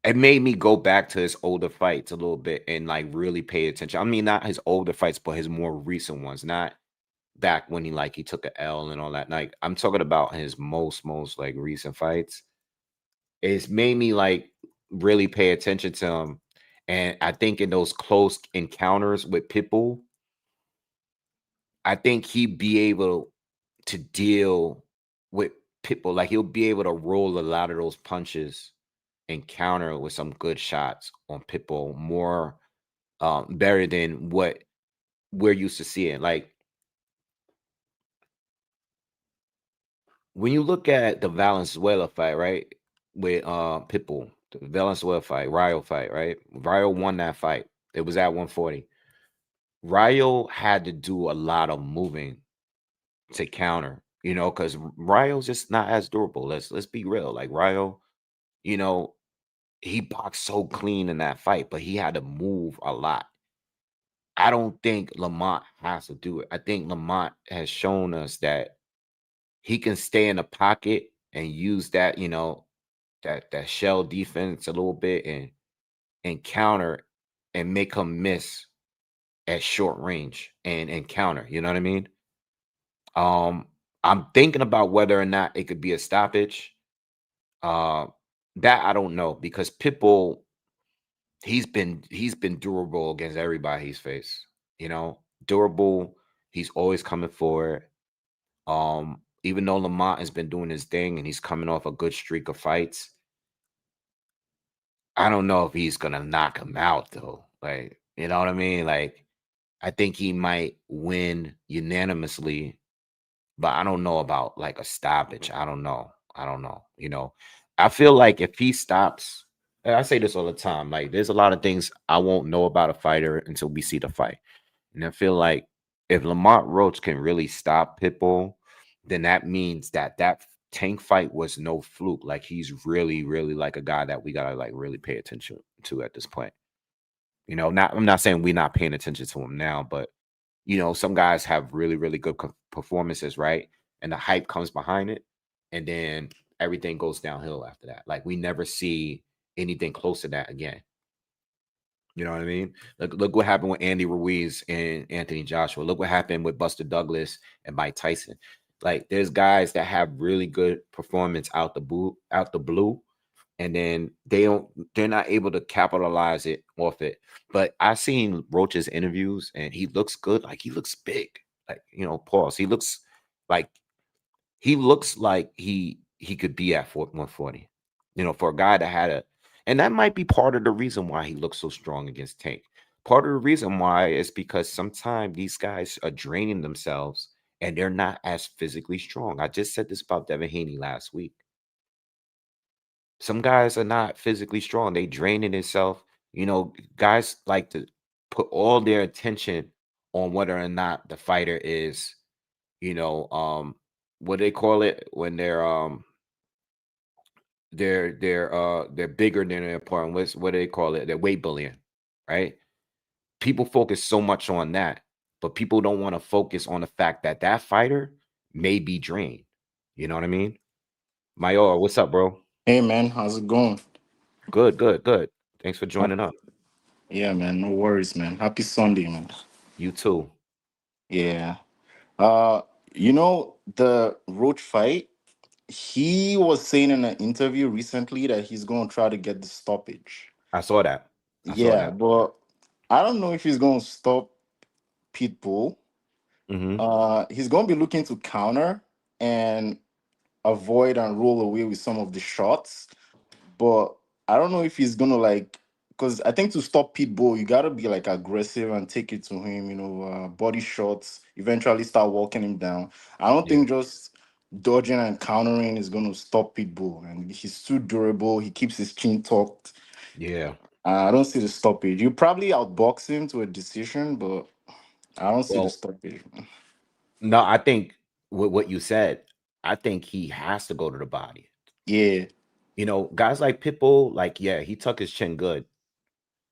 it made me go back to his older fights a little bit and like really pay attention. I mean, not his older fights, but his more recent ones, not back when he took a L and all that. Like I'm talking about his most like recent fights. It's made me like really pay attention to him. And I think in those close encounters with Pitbull, I think he'd be able to deal with Pitbull. Like he'll be able to roll a lot of those punches and counter with some good shots on Pitbull more better than what we're used to seeing. Like when you look at the Valenzuela fight, right, with Pitbull, the Valenzuela fight, Rayo fight, right? Rayo won that fight. It was at 140. Rayo had to do a lot of moving to counter, because Rayo's just not as durable. Let's be real. Like Rayo, you know, he boxed so clean in that fight, but he had to move a lot. I don't think Lamont has to do it. I think Lamont has shown us that he can stay in the pocket and use that, that shell defense a little bit and counter and make him miss at short range and counter. You know what I mean? Um, I'm thinking about whether or not it could be a stoppage. Uh, that I don't know because Pitbull, he's been durable against everybody he's faced. Durable. He's always coming forward. Even though Lamont has been doing his thing and he's coming off a good streak of fights, I don't know if he's gonna knock him out though. Like, you know what I mean? Like, I think he might win unanimously, but I don't know about like a stoppage. I don't know. I don't know. I feel like if he stops, and I say this all the time, like there's a lot of things I won't know about a fighter until we see the fight. And I feel like if Lamont Roach can really stop Pitbull, then that means that Tank fight was no fluke. Like he's really, really like a guy that we gotta like really pay attention to at this point. I'm not saying we're not paying attention to him now, but some guys have really, really good performances, right? And the hype comes behind it, and then everything goes downhill after that. Like we never see anything close to that again. You know what I mean? Look what happened with Andy Ruiz and Anthony Joshua. Look what happened with Buster Douglas and Mike Tyson. Like there's guys that have really good performance out the blue, and then they're not able to capitalize it off it. But I seen Roach's interviews and he looks good. Like he looks big. Like, pause. He looks like he could be at 140. For a guy that had and that might be part of the reason why he looks so strong against Tank. Part of the reason why is because sometimes these guys are draining themselves and they're not as physically strong. I just said this about Devin Haney last week. Some guys are not physically strong. They draining themselves. Guys like to put all their attention on whether or not the fighter is, what do they call it when they're bigger than their opponent. What do they call it? They're weight bullying, right? People focus so much on that, but people don't want to focus on the fact that that fighter may be drained. You know what I mean? Mayor, what's up, bro? Hey man, how's it going? Good, good, good. Thanks for Hap- joining up. Yeah, man, no worries, man. Happy Sunday, man. You too. Yeah. Uh, the Roach fight, he was saying in an interview recently that he's gonna try to get the stoppage. I saw that. I saw Yeah, that. but I don't know if he's gonna stop Pitbull. Hmm. He's gonna be looking to counter and avoid and roll away with some of the shots. But I don't know if he's gonna because I think to stop Pitbull, you gotta be like aggressive and take it to him. Body shots. Eventually, start walking him down. I don't Yeah, think just dodging and countering is gonna stop Pitbull. And he's too durable. He keeps his chin tucked. yeah. I don't see the stoppage. You probably outbox him to a decision, but I don't see the Well, stoppage. no, I think with what you said, I think he has to go to the body. Yeah, Guys like Pitbull, like, yeah, he tuck his chin good.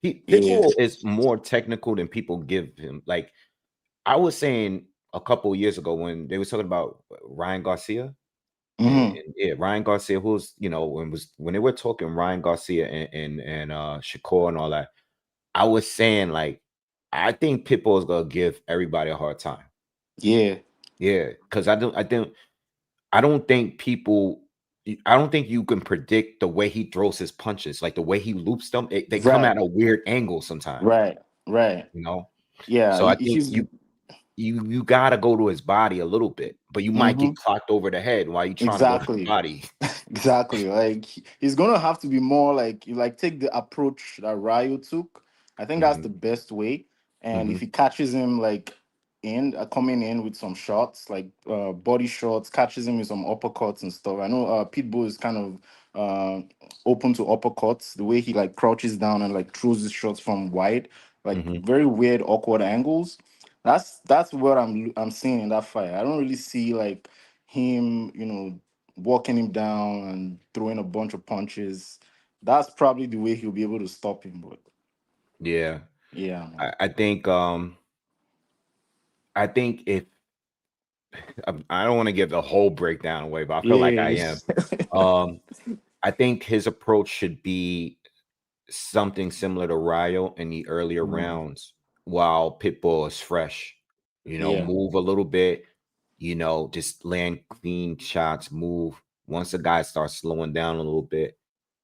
yeah. Pitbull is more technical than people give him. Like I was saying a couple years ago when they was talking about Ryan Garcia, Hmm. and yeah, Ryan Garcia, who's when they were talking Ryan Garcia and Shakur and all that, I was saying like I think Pitbull is gonna give everybody a hard time. Yeah. Yeah, because I don't think you can predict the way he throws his punches, like the way he loops them. They come Right. at a weird angle sometimes, Right. Right. you know. Yeah. So I think you. you gotta go to his body a little bit, but you might Mm-hmm. get clocked over the head while you trying to go to the Exactly. body. Exactly. Like he's gonna have to be more like you like take the approach that Ryo took. I think that's Mhm, the best way. And if mhm, he catches him like in coming in with some shots, like body shots, catches him with some uppercuts and stuff. I know Pitbull is kind of open to uppercuts, the way he like crouches down and like throws his shots from wide, like mhm. very weird, awkward angles. That's what I'm seeing in that fight. I don't really see like him, walking him down and throwing a bunch of punches. That's probably the way he'll be able to stop him. But Yeah. yeah, man. I think if I don't want to give the whole breakdown away, but I feel like I Yeah. am. Um, I think his approach should be something similar to Ryo in the earlier Mhm. rounds while Pitbull is fresh. Yeah. Move a little bit, just land clean shots, move. Once the guy starts slowing down a little bit,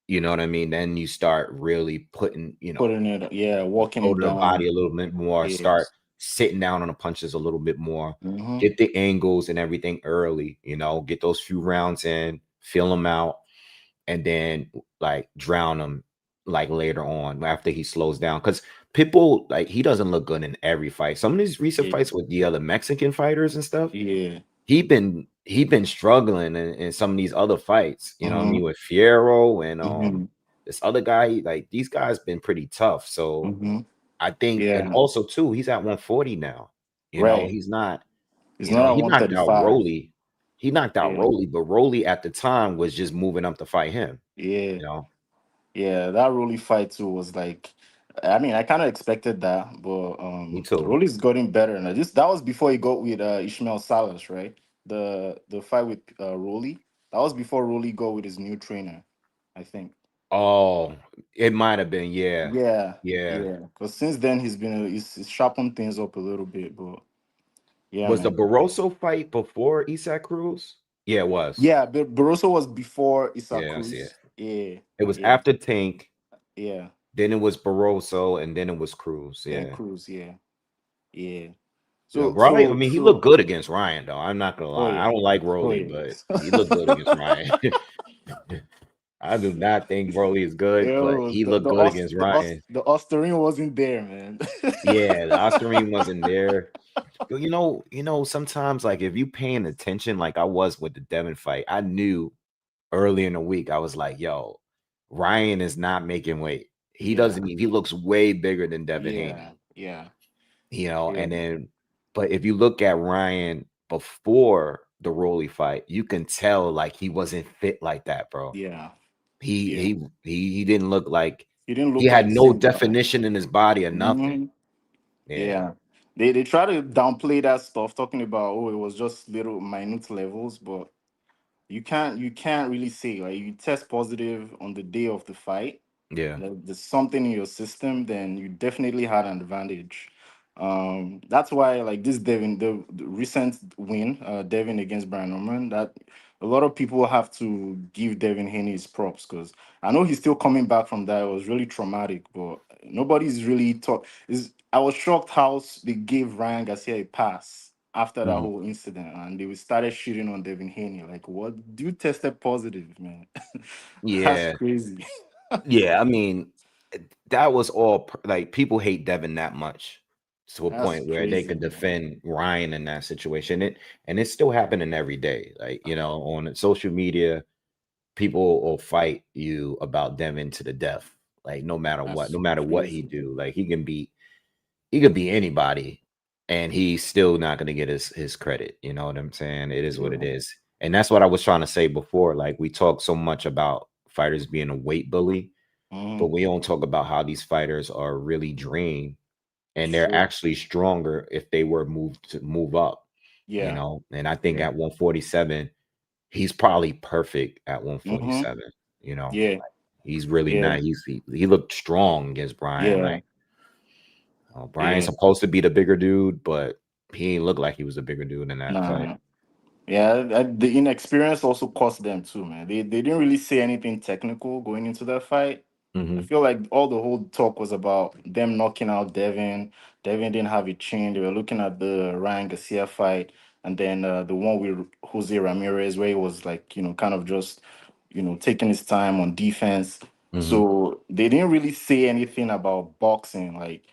you know what I mean? Then you start really putting, Putting it, yeah, walking go him to the body down. a little bit more, start Yes. sitting down on the punches a little bit more, Mm-hmm. get the angles and everything early, get those few rounds in, feel them out, and then like drown him like later on after he slows down. Because Pitbull, like he doesn't look good in every fight. Some of these recent Yeah. fights with the other Mexican fighters and stuff, Yeah. he been struggling in some of these other fights. You know what I Mm-hmm. mean, with Fiero and Mm-hmm. this other guy. Like these guys been pretty tough. So Mm-hmm. I think, and Yeah. also too, he's at 140 now. Right. He's not. It's not at He knocked out 135. Rolly. He knocked out Yeah. Rolly, but Rolly at the time was just moving up to fight him. Yeah. You know, Yeah, that Rolly fight too was like, I mean, I kind of expected that, but me too. Rolly's gotten better. And this that was before he got with Ishmael Salas, right? The fight with Rolly, that was before Rolly got with his new trainer, I think. Oh, it might have been. Yeah, Yeah, yeah. yeah. Because since then he's sharpened things up a little bit, but yeah, Was the man. Barroso fight before Isak Cruz? Yeah, it was. Yeah, but Barroso was before Issa Yeah, I see it. Cruz. Yeah, It was yeah, after Tank, yeah. then it was Barroso, and then it was Cruz. Then Yeah. Cruz, yeah, yeah. Yeah, So Ryan, I so mean, he looked so good against Ryan, though. I'm not gonna Oh lie. I yeah. don't like Oh Rolly, yeah. but he looked good against Ryan. I do not think Rolly is good, but Yo, he looked good against Ryan. the Osterine wasn't there, man. Yeah, the Oscarine wasn't there. But sometimes like if you paying attention, like I was with the Devin fight, I knew early in the week, I was like, yo, Ryan is not making weight. He Yeah, doesn't, he looks way bigger than Devin yeah, Haney, yeah, and yeah, then, but if you look at Ryan before the Rolly fight, you can tell like he wasn't fit like that, bro. yeah, He yeah. he didn't look like He didn't he look like had the no same guy. definition in his body or nothing. Mhm. Yeah. Yeah. They try to downplay that stuff, talking about, oh, it was just little minute levels, but you can't really say, like, you test positive on the day of the fight, Yeah. there's something in your system, then you definitely had an advantage. That's why, like, this Devin, the recent win, Devin against Brian Norman, that a lot of people have to give Devin Haney his props, because I know he's still coming back from that. It was really traumatic, but nobody's really taught. Is I was shocked how they gave Ryan Garcia a pass after that Mhm. whole incident, and they started shooting on Devin Haney. Like, what? You tested positive, man. That's Yeah. crazy. Yeah, I mean, that was all like people hate Devin that much to a That's point where they crazy, could man. defend Ryan in that situation. And it's still happening every day. Like, on social media, people will fight you about Devin to the death. Like no matter what, no That's matter what he crazy. do, like he could be anybody and he's still not going to get his credit. You know what I'm saying? It is what it Yeah. is. And that's what I was trying to say before. Like we talk so much about fighters being a weight bully, but Hmm. we don't talk about how these fighters are really drained and they're True. actually stronger if they were moved to move up, Yeah. And I think Yeah. at 147, he's probably perfect at Hmm. 147, Yeah. he's really Yeah. not. He looked strong against Brian. Yeah. Like Brian's Yeah. supposed to be the bigger dude, but he ain't look like he was a bigger dude in that fight. Nah. Yeah. The inexperience also cost them too, man. They didn't really say anything technical going into that fight. I Hmm. feel like all the whole talk was about them knocking out Devin. Devin didn't have a chin. They were looking at the Ryan Garcia fight, and then the one with Jose Ramirez, where he was like, kind of just, taking his time on defense. Hmm. So they didn't really say anything about boxing. Like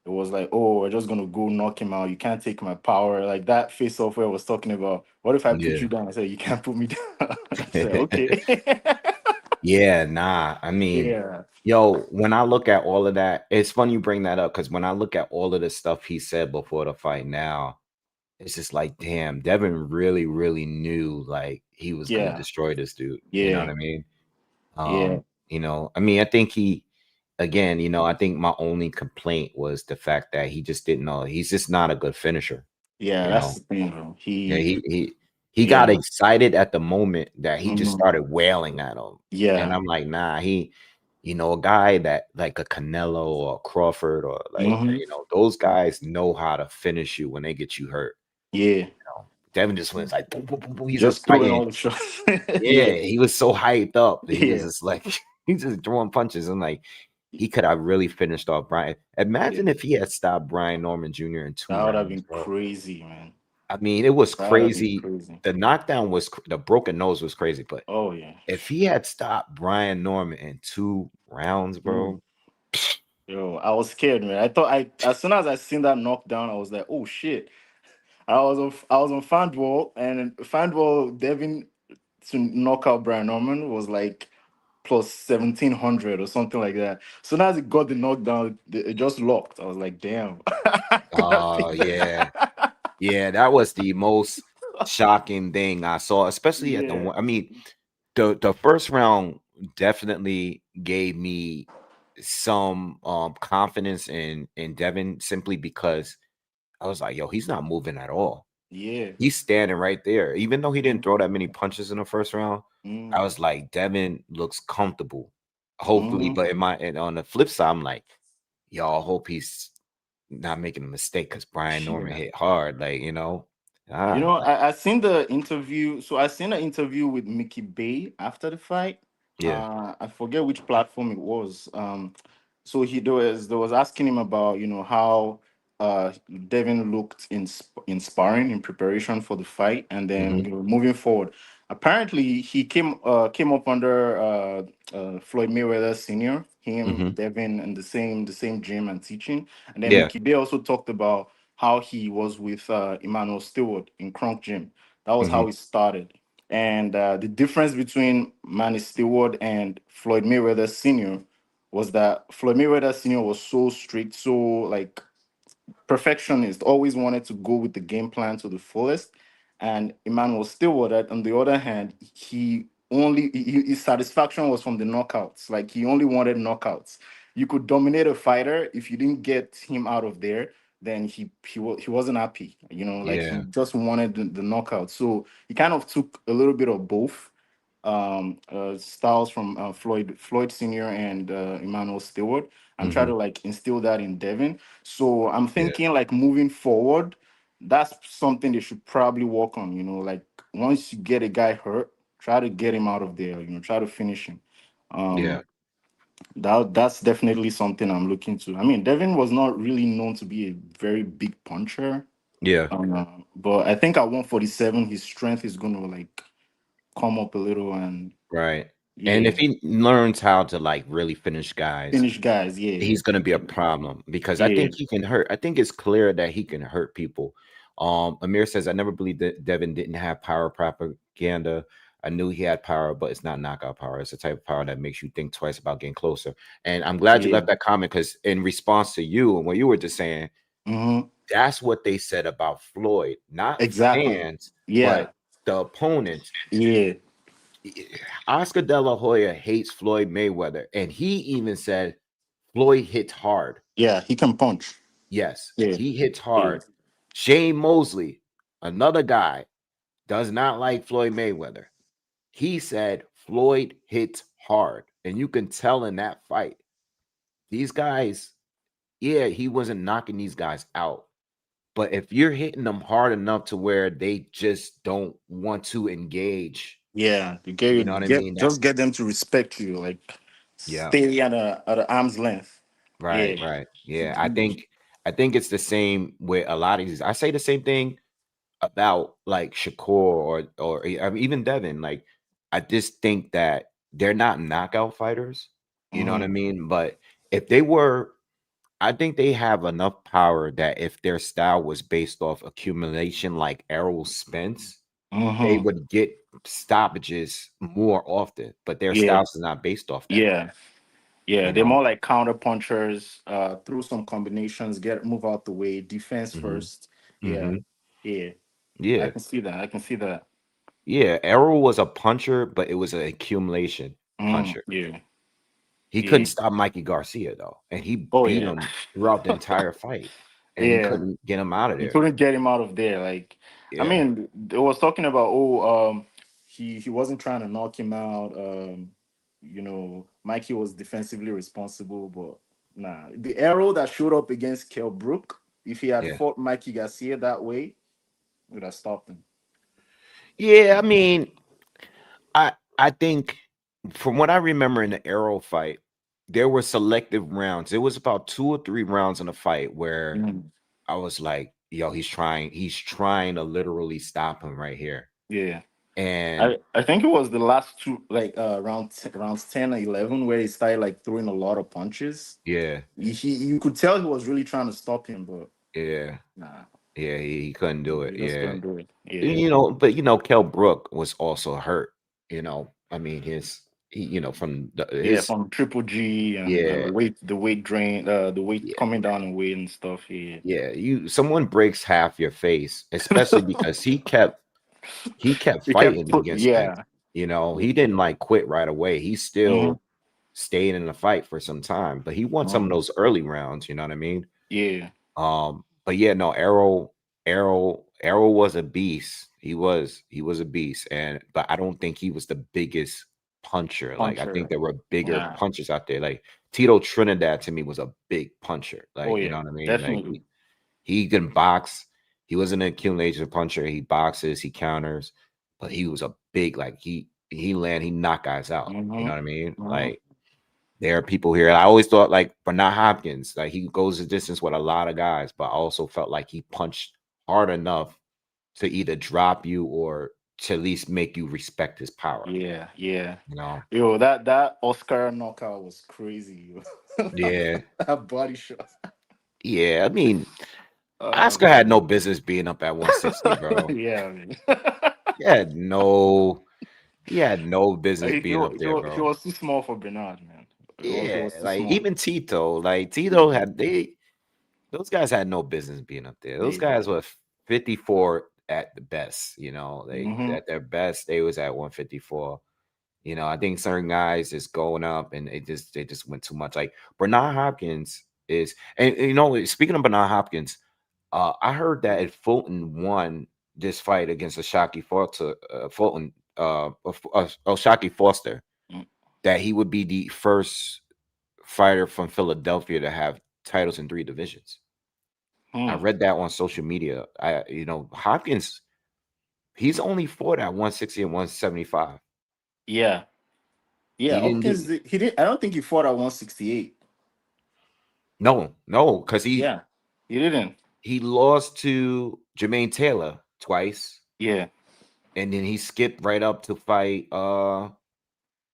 it was like, oh, we're just gonna go knock him out. You can't take my power. Like that face off where I was talking about. What if I put Yeah. you down? I said, you can't put me down. I said, okay. Yeah, nah. I mean, Yeah. yo, when I look at all of that, it's funny you bring that up because when I look at all of the stuff he said before the fight now, it's just like, damn, Devin really, really knew like he was gonna Yeah. destroy this dude. You know what Yeah. I mean? Yeah. I mean, I think he again, I think my only complaint was the fact that he just didn't know. He's just not a good finisher, Yeah, you that's know. the thing, bro. Yeah, he got Yeah, excited at the moment that he just mhm, started wailing at him. And yeah, I'm like, nah, a guy that like a Canelo or a Crawford or like, hmm, those guys know how to finish you when they get you hurt. yeah. Devin just went like boom, boom, boom, boom. He's just Just throwing fighting. all the shots. Yeah, Yeah, he was so hyped up that he was yeah, just like he's just throwing punches. And like he could have really finished off Brian. yeah. Imagine if he had stopped Brian Norman Jr. in two That would have rounds, been bro. crazy, man. I mean, it was That would have been crazy. crazy. The knockdown was the broken nose was crazy, but Oh yeah. if he had stopped Brian Norman in two rounds, bro. Dude, yo, I was scared, man. I thought as soon as I seen that knockdown, I was like, oh shit. I was on FanDuel, and FanDuel Devin to knock out Brian Norman was like plus 1700 or something like that. So now as it got the knockdown, it just locked. I was like, damn, I could have Oh picked yeah. that. Yeah, that was the most shocking thing I saw, especially at the Yeah, one. I mean, the first round definitely gave me some confidence in Devin simply because I was like, yo, he's not moving at all. yeah. He's standing right there. Even though he didn't Mm, throw that many punches in the first round, I mm, was like, Devin looks comfortable. Hopefully, mhm. but and on the flip side, I'm like, y'all hope he's not making a mistake because Brian Norman Yeah. hit hard. Like, like, I seen the interview. So I seen an interview with Mickey Bay after the fight. yeah. I forget which platform it was. So there was asking him about how Devin looked in sparring in preparation for the fight, and then Hmm. moving forward. Apparently, he came up under Floyd Mayweather Senior. Him, Hmm. Devin, in the same gym and teaching. And then Yeah. Mickey Bay also talked about how he was with Emmanuel Stewart in Kronk Gym. That was Hmm. how it started. And the difference between Manny Stewart and Floyd Mayweather Sr. was that Floyd Mayweather Sr. was so strict, so like perfectionist, always wanted to go with the game plan to the fullest. And Emmanuel Stewart, on the other hand, his satisfaction was from the knockouts. Like he only wanted knockouts. You could dominate a fighter if you didn't get him out of there, then he wasn't happy. Like he Yeah. just wanted the knockout. So he kind of took a little bit of both styles from Floyd Senior and Emmanuel Stewart, and try Hmm. to like instill that in Devin. So I'm Yeah. thinking like moving forward, that's something they should probably work on. Like once you get a guy hurt, try to get him out of there. Try to finish him. Yeah. Um, that's definitely something I'm looking to. I mean, Devin was not really known to be a very big puncher. Yeah. But I think at 147, his strength is going to like come up a little, and Right. And if yeah, he learns how to like really finish guys, finish guys. Yeah, he's gonna be a problem because I yeah, think he can hurt. I think it's clear that he can hurt people. Amir says, I never believed that Devin didn't have power propaganda. I knew he had power, but it's not knockout power. It's the type of power that makes you think twice about getting closer. And I'm glad you yeah. left that comment because in response to you and what you were just saying, Hmm. that's what they said about Floyd, not Exactly. fans, Yeah, but the opponents. yeah, Oscar De La Hoya hates Floyd Mayweather, and he even said Floyd hits hard. yeah. He can punch. Yes, Yeah, he hits yeah, hard. Shane Mosley, another guy, does not like Floyd Mayweather. He said Floyd hits hard, and you can tell in that fight. These guys, yeah, he wasn't knocking these guys out. But if you're hitting them hard enough to where they just don't want to engage, yeah. You you know what I get mean? That just get them to respect you. Like, Yeah. stay at a arm's length. Right, Yeah. right. Yeah, I think it's the same with a lot of these. I say the same thing about like Shakur I mean, even Devin. Like, I just think that they're not knockout fighters. You know what I Mm-hmm. mean? But if they were, I think they have enough power that if their style was based off accumulation, like Errol Spence, they Mm-hmm. would get stoppages more often. But their Yeah. styles is not based off that. Yeah. Yeah. You They're know? more like counter punchers, through some combinations, get move out the way, defense Hmm. first. Yeah. Hmm. Yeah. I Yeah. can see that. I can see that. Yeah, Errol was a puncher, but it was an accumulation puncher. Yeah. He couldn't Yeah. stop Mikey Garcia though, and he Oh beat yeah. him throughout the entire fight, and he Yeah. couldn't get him out of You there. couldn't get him out of there. Like, I Yeah, mean, they was talking about, oh, he wasn't trying to knock him out. Mikey was defensively responsible, but nah. The arrow that showed up against Kell Brook, if he had yeah, fought Mikey Garcia that way, would have stopped him. yeah. I mean, I think from what I remember in the Errol fight, there were selective rounds. It was about 2 or 3 rounds in the fight where Mm. I was like, "Yo, he's trying to literally stop him right here." Yeah. And I think it was the last two, like, rounds 10 or 11, where he started like throwing a lot of punches. yeah, You could tell he was really trying to stop him, but yeah, nah, yeah, he couldn't do it. he just Yeah. couldn't do it. Yeah. But Kell Brook was also hurt. I mean, from Yeah, his from Triple G, and yeah, the weight drain, the weight yeah, coming down in weight and stuff. Yeah. yeah. Someone breaks half your face, especially because he kept He kept fighting put, against Spence. yeah. He didn't like quit right away. He Mm-hmm. still stayed in the fight for some time, but he won some of those early rounds. You know what I mean? Yeah. But yeah, no, Errol was a beast. He was a beast, but I don't think he was the biggest puncher. Like, I think Puncher. there were bigger Yeah. punchers out there. Like Tito Trinidad to me was a big puncher. Oh Like, you know yeah. what I mean? Like Definitely. he can box. He wasn't an accumulation puncher. He boxes, he counters, but he was a big, like, he knocked guys out. You know Mm-hmm. what I mean? Mm-hmm. Like, there are people here. I always thought like Bernard Hopkins, like he goes the distance with a lot of guys, but I also felt like he punched hard enough to either drop you or to at least make you respect his power. Yeah. Yeah. You know? Yo, that Oscar knockout was crazy. Yo. Yeah. That body shot. Yeah. I mean, Oh Oscar had man. no business being up at 160, bro. Yeah, man. He had no he had no business he, being up there, he bro. was too small for Bernard, man. He Yeah, was too like small. even Tito, like Tito had they those guys had no business being up there. Those Yeah. guys were 54 at the best, they Mm-hmm. at their best, they was at 154. I think certain guys is going up and they just went too much. Like Bernard Hopkins is, and speaking of Bernard Hopkins, I heard that if Fulton won this fight against Shaki Foster, that he would be the first fighter from Philadelphia to have titles in 3 divisions. I Mm. read that on social media. Hopkins, he's only fought at 160 and 175. Yeah. Yeah. He didn't do Hopkins, he did. I don't think he fought at 168. no, because he Yeah. He didn't. he lost to Jermaine Taylor twice, Yeah. and then he skipped right up to fight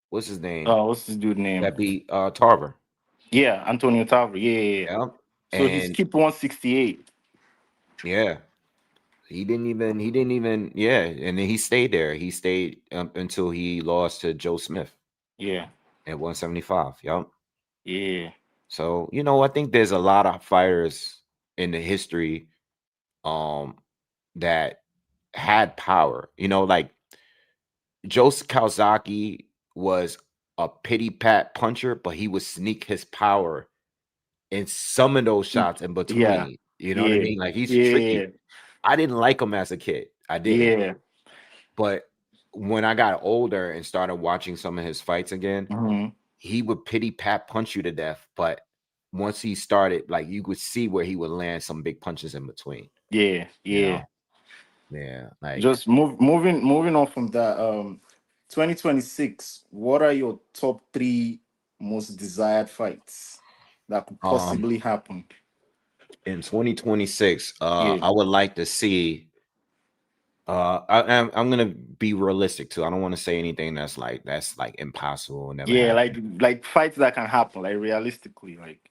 what's his name? What's this dude name? That beat Tarver. Yeah, Antonio Tarver. Yeah, yeah, yeah. Yeah. So he And skipped 168. yeah, he didn't even yeah, and then he stayed there. He stayed until he lost to Joe Smith Yeah. at 175. Yep. Yeah. So, I think there's a lot of fighters in the history um that had power. Like Joe Kawasaki was a pity pat puncher, but he would sneak his power in some of those shots in Yeah. between. You know what I Yeah. mean? Like he's Yeah. tricky. I didn't like him as a kid. I didn't. Yeah. But when I got older and started watching some of his fights again, Mm-hmm. he would pity pat punch you to death. But once he started, like you could see where he would land some big punches in between. Yeah. You know? Yeah. Yeah. Like Just moving on from that. 2026. What are your top three? most desired fights that could Um, possibly happen? in 2026, Yeah. I would like to see. I'm gonna be realistic too. I don't want to say anything that's like impossible, never Yeah, happen. like fights that can happen, like realistically, like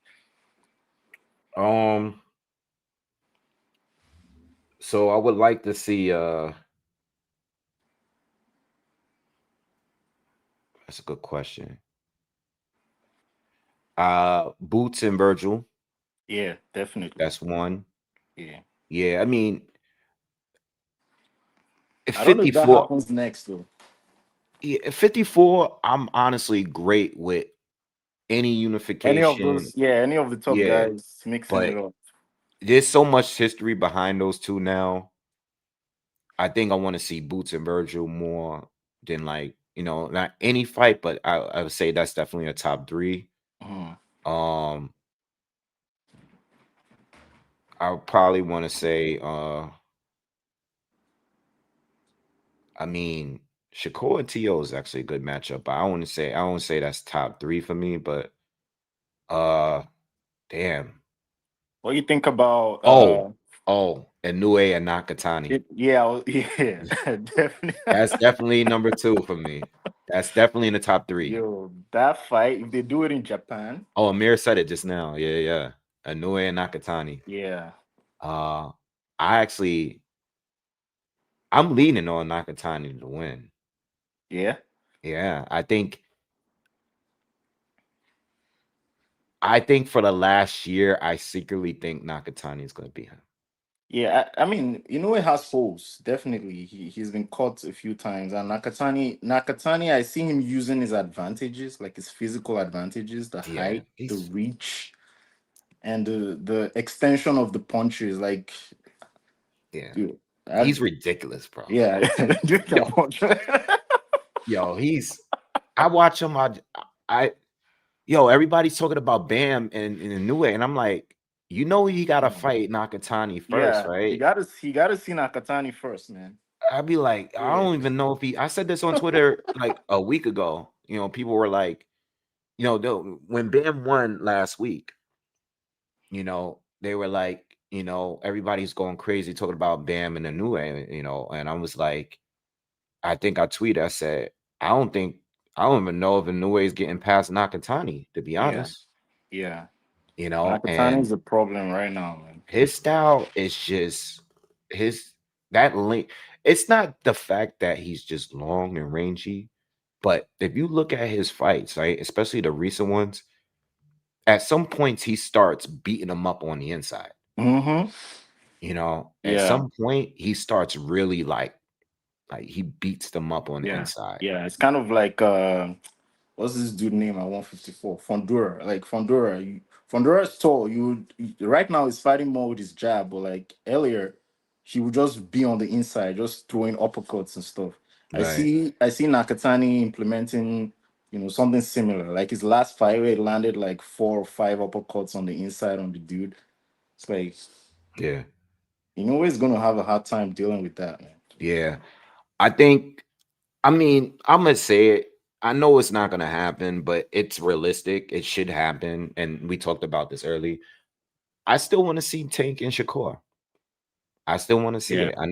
Um, so I would like to see. That's a good question. Boots and Virgil. yeah, definitely. That's one. Yeah. Yeah, I mean, I don't know if that 54. happens next though. Yeah, 54. I'm honestly great with any Any of unification. those, yeah, any of the top Yeah, guys mixing it but up. there's so much history behind those two now. I think I want to see Boots and Virgil more than like, not any fight, but I would say that's definitely a top three. Mhm. Um, I would probably want to say, I mean, Shakur and T.O. is actually a good matchup, but I won't say that's top three for me, but uh damn. What do you think about Oh, Inoue and Nakatani. yeah, yeah, definitely. That's definitely number two for me. That's definitely in the top three. Yo, that fight, if they do it in Japan, Oh, Amir said it just now. Yeah, yeah. Inoue and Nakatani. yeah, Uh, I actually I'm leaning on Nakatani to win. yeah, Yeah, I think for the last year, I secretly think Nakatani is going to beat him. yeah. I mean, it has holes. Definitely, he's been caught a few times, and Nakatani, I see him using his advantages, like his physical advantages, the Yeah, height, the reach, and the extension of the punches. Like, yeah, dude, he's ridiculous, bro. yeah, you can Yo, punch. yo, I watch him. I, yo, everybody's talking about Bam and Inoue, and I'm like, he got to fight Nakatani first, Yeah, right? he gotta see Nakatani first, man. I'd be like, I Yeah. don't even know if I said this on Twitter like a week ago. People were like, when Bam won last week, they were like, everybody's going crazy talking about Bam and Inoue, and I was like, I think I tweeted, I said, I don't even know if Inoue is getting past Nakatani, to be Yeah, honest, yeah. Nakatani and is a problem right now, man. his style is just his that link. It's not the fact that he's just long and rangy, but if you look at his fights, right, especially the recent ones, at some points he starts beating them up on the inside. Mm-hmm. At Yeah, some point he starts really like he beats them up on the yeah, inside. yeah. It's kind of like what's this dude name at 154? Fondura. Like Fondura's tall. Right now he's fighting more with his jab, but like earlier, he would just be on the inside, just throwing uppercuts and stuff. Right. I see Nakatani implementing, something similar. Like his last fight where he landed like 4 or 5 uppercuts on the inside on the dude. It's like Yeah. he's gonna have a hard time dealing with that, man. Yeah. I think, I mean, I'm gonna say it. I know it's not gonna happen, but it's realistic. It should happen. And we talked about this early. I still want to see Tank and Shakur. I still want to see Yeah, it. I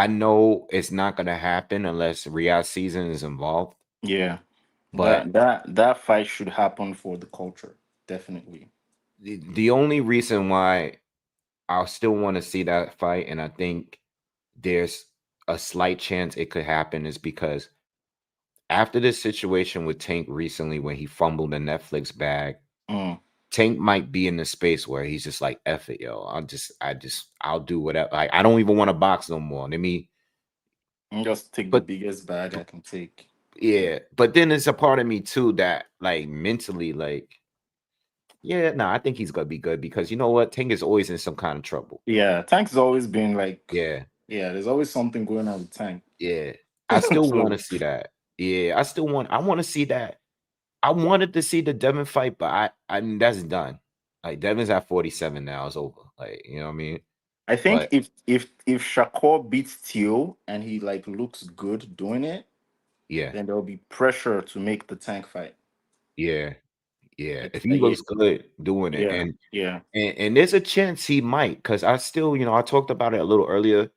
know it's not gonna happen unless Riyadh season is involved. yeah. But That fight should happen for the culture, definitely. the only reason why I still want to see that fight, and I think there's a slight chance it could happen, is because after this situation with Tank recently when he fumbled the Netflix bag, Mm. Tank might be in the space where he's just like, F it, yo. I'll do whatever. Like, I don't even want to box no more. Let me, And just take the but biggest bag I can take. yeah, but then there's a part of me too that like mentally, like, yeah, no, I think he's gonna be good because you know what? Tank is always in some kind of trouble. Yeah, Tank's always been like, Yeah, yeah, there's always something going on with Tank. yeah. I still want to So see that. Yeah, I want to see that. I wanted to see the Devin fight, but I mean that's done. Like Devin's at 47 now, it's over. Like, you know what I mean? I think But if Shakur beats Teo and he like looks good doing it, yeah, then there'll be pressure to make the Tank fight. Yeah, yeah. Like, If he yeah, looks good doing it, yeah, yeah. and there's a chance he might, because I still, I talked about it a little earlier.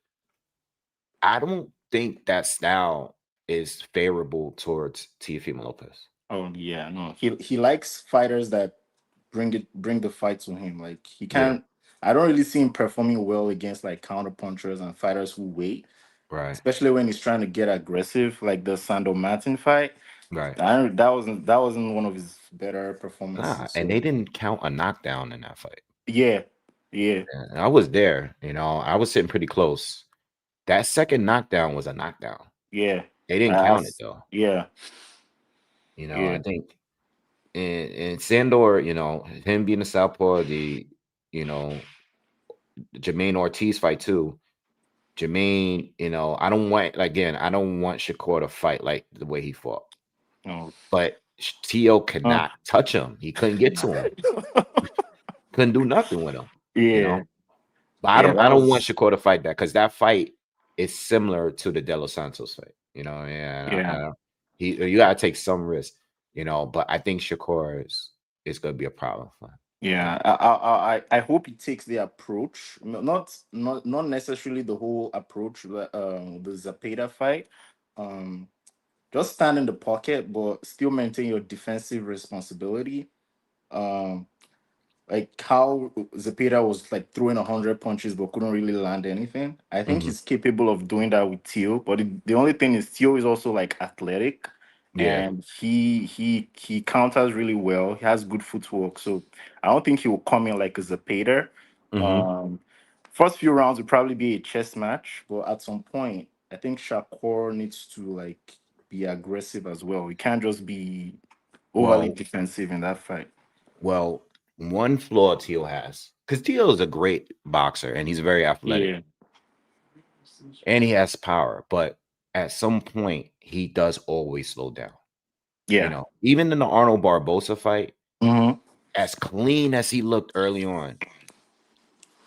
I don't think that style is favorable towards Teofimo Lopez. Oh yeah, no. He likes fighters that bring the fight to him. Like he Yeah, can't. I don't really see him performing well against like counter punchers and fighters who wait, right, especially when he's trying to get aggressive, like the Sando Martin fight. right. That wasn't one of his better Nah, performances. and So they didn't count a knockdown in that fight. yeah, yeah, And I was there, I was sitting pretty close. That second knockdown was a knockdown. yeah. They didn't count it That's though. yeah, I yeah. think and Sandor, him being a southpaw, you know, Jermaine Ortiz fight too. Jermaine, I don't want again, I don't want Shakur to fight like the way he fought. No. But Tio could Uh, not touch him. He couldn't get to him. Couldn't do nothing with him. You yeah, know. But I yeah. don't I That don't want was Shakur to fight that because that fight is similar to the De Los Santos fight. Yeah, yeah. you gotta take some risk, but I think Shakur is gonna be a problem for him. Yeah, I hope he takes the approach, not necessarily the whole approach, but the Zapata fight, um, just stand in the pocket, but still maintain your defensive responsibility. Um, like how Zapata was like throwing 100 punches but couldn't really land anything. I think Mhm. he's capable of doing that with Teo, but the only thing is Teo is also like athletic, Yeah. and he counters really well. He has good footwork, so I don't think he will come in like a Zapata. Mhm. Um, First few rounds will probably be a chess match, but at some point, I think Shakur needs to like be aggressive as well. He can't just be overly Well, defensive in that fight. well, one flaw Teal has, because Teal is a great boxer and he's very athletic Yeah, and he has power, but at some point he does always slow down. yeah. Even in the Arnold Barbosa fight, Hmm. as clean as he looked early on,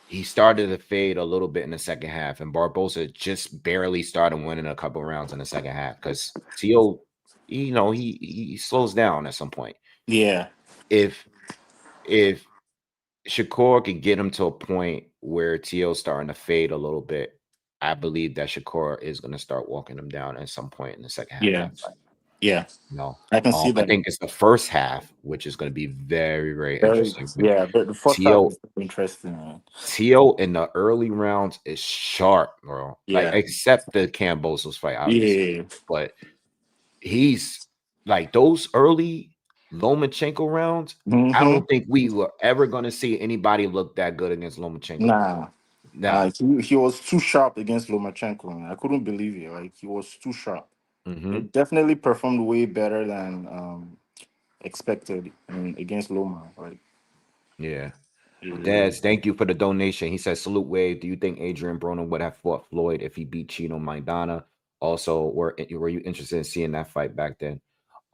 he started to fade a little bit in the second half, and Barbosa just barely started winning a couple rounds in the second half because Teal, he slows down at some point. Yeah, If if Shakur could get him to a point where Teal's starting to fade a little bit, I believe that Shakur is going to start walking him down at some point in the second half of yeah, that fight. yeah. No, I can see I that. think it's the first half, which is going to be very, very Very, interesting. With yeah. The first half Tio, is interesting. Man. Tio in the early rounds is sharp, bro. Like Yeah, except the Cambosos fight, obviously, yeah. but he's like those early Lomachenko rounds. I Hmm. don't think we were ever going to see anybody look that good against Lomachenko. Nah, Nah. he was too sharp against Lomachenko. Man. I couldn't believe it. Like he was too sharp. Hmm. It definitely performed way better than expected against Loma. Like, Yeah. yeah. Daz, thank you for the donation. He says, salute Wave. Do you think Adrian Broner would have fought Floyd if he beat Chino Maidana? Also, were you interested in seeing that fight back then?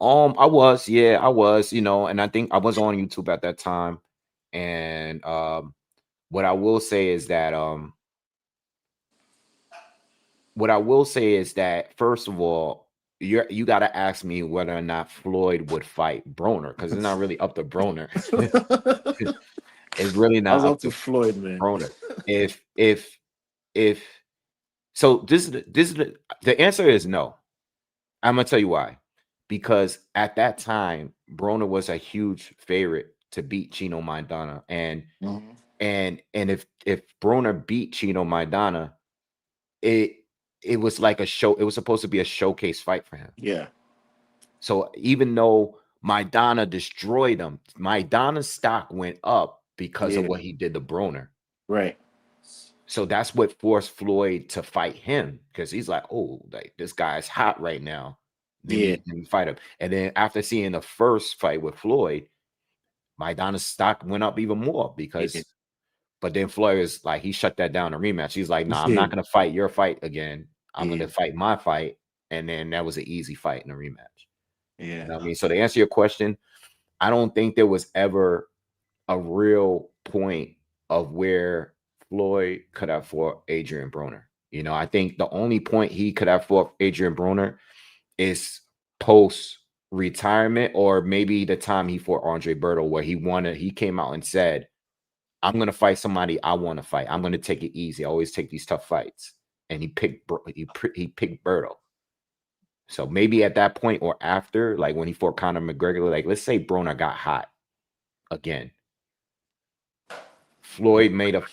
I was, yeah, I was, and I think I was on YouTube at that time. And what I will say is that first of all, you got to ask me whether or not Floyd would fight Broner because it's not really up to Broner. It's really I was not up up to to Floyd, man. Broner. If so, the answer is no. I'm gonna tell you why. Because at that time, Broner was a huge favorite to beat Chino Maidana, and Hmm. if Broner beat Chino Maidana, it it was like a show. It was supposed to be a showcase fight for him. Yeah, So even though Maidana destroyed him, Maidana's stock went up because of yeah. what he did to Broner. Right. So that's what forced Floyd to fight him because he's like, oh, like this guy's hot right now. Yeah, Let me fight him. And then after seeing the first fight with Floyd, Maidana's stock went up even more yeah, but then Floyd is like, he shut that down in a rematch. He's like, nah, I'm yeah, not gonna fight your fight again. I'm yeah, gonna fight my fight. And then that was an easy fight in a rematch. You yeah, know what I mean? So to answer your question, I don't think there was ever a real point of where Floyd could have fought Adrian Broner. I think the only point he could have fought Adrian Broner is post. retirement, or maybe the time he fought Andre Berto, where he came out and said, I'm gonna fight somebody I want to fight. I'm gonna take it easy. I always take these tough fights. And he picked Berto. So maybe at that point or after, like when he fought Conor McGregor, like let's say Broner got hot again. Floyd might have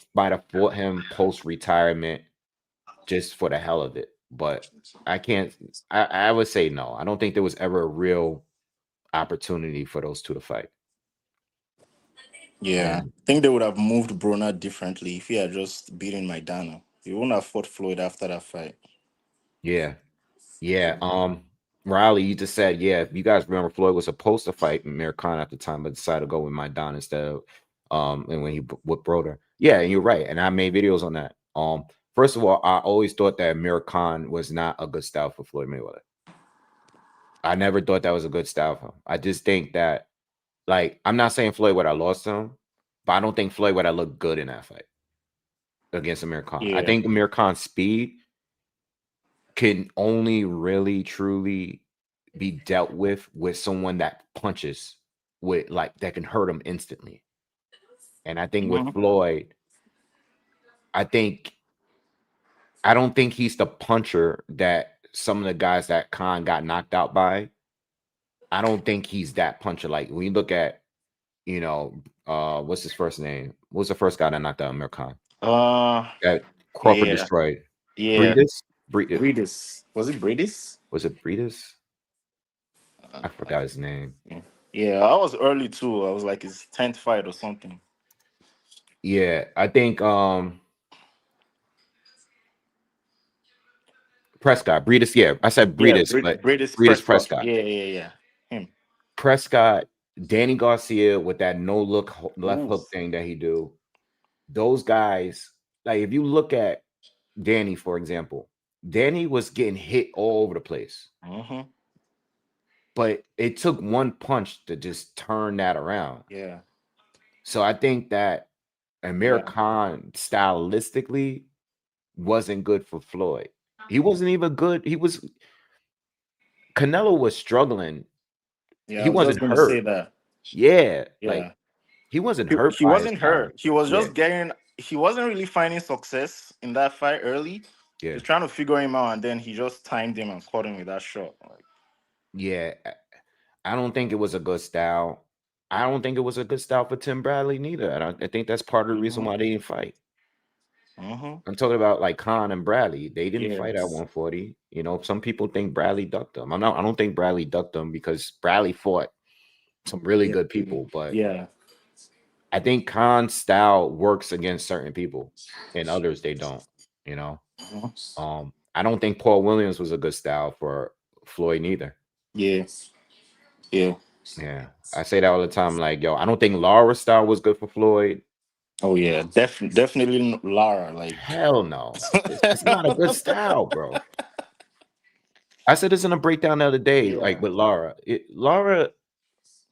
fought him post retirement just for the hell of it. But I can't. I would say no. I don't think there was ever a real opportunity for those two to fight. Yeah, And I think they would have moved Broner differently if he had just beaten Maidana. He wouldn't have fought Floyd after that fight. yeah, yeah. Riley, you just said, yeah, if you guys remember, Floyd was supposed to fight Amir Khan at the time, but decided to go with Maidana instead of and when he with Broder. Yeah, and you're right. And I made videos on that. First of all, I always thought that Amir Khan was not a good style for Floyd Mayweather. I never thought that was a good style for him. I just think that, like, I'm not saying Floyd would have lost him, but I don't think Floyd would have looked good in that fight against Amir Khan. I Yeah. think Amir Khan's speed can only really truly be dealt with someone that punches with like that can hurt him instantly. And I think with Mhm. Floyd, I think I don't think he's the puncher that some of the guys that Khan got knocked out by. I don't think he's that puncher. Like when you look at, what's his first name? What was the first guy that knocked out Amir Khan? Uh, That Crawford yeah, destroyed. yeah. Breedis? Breedis. Breedis. Was it Breedis? Was it Breedis? Uh, I forgot his name. yeah. Yeah, I was early too. I was like his 10th fight or something. Yeah, I think Prescott, Breedis. Yeah, I said Yeah, Breedis, but Breedis Breedis Prescott. Prescott. Yeah, yeah, yeah. Him. Prescott, Danny Garcia with that no look left Ooh. hook thing that he do. Those guys, like if you look at Danny, for example, Danny was getting hit all over the place, Mm-hmm. but it took one punch to just turn that around. Yeah. So I think that Amir Yeah. Khan stylistically wasn't good for Floyd. He wasn't even good. Canelo was struggling. Yeah, He I was just wasn't gonna say hurt. that. Yeah, like Yeah. he wasn't He, hurt he by his wasn't style. hurt. He was Yeah, just getting he wasn't really finding success in that fight early. He yeah, was trying to figure him out and then he just timed him and caught him with that shot. Like, yeah. I don't think it was a good style. I don't think it was a good style for Tim Bradley neither. I think that's part of the reason mm-hmm. why they didn't fight. Mm-hmm. I'm talking about like Khan and Bradley. They didn't Yeah. fight at 140. Some people think Bradley ducked them. I don't think Bradley ducked them because Bradley fought some really Yeah. good people, but Yeah. I think Khan's style works against certain people and others they don't, you know. Mhm. I don't think Paul Williams was a good style for Floyd neither. Yeah. Yeah. Yeah. I say that all the time. Like, yo, I don't think Laura's style was good for Floyd. Oh yeah. Definitely Lara. Like Hell no. It's not a good style, bro. I said this in a breakdown the other day, like yeah. with Laura. Laura,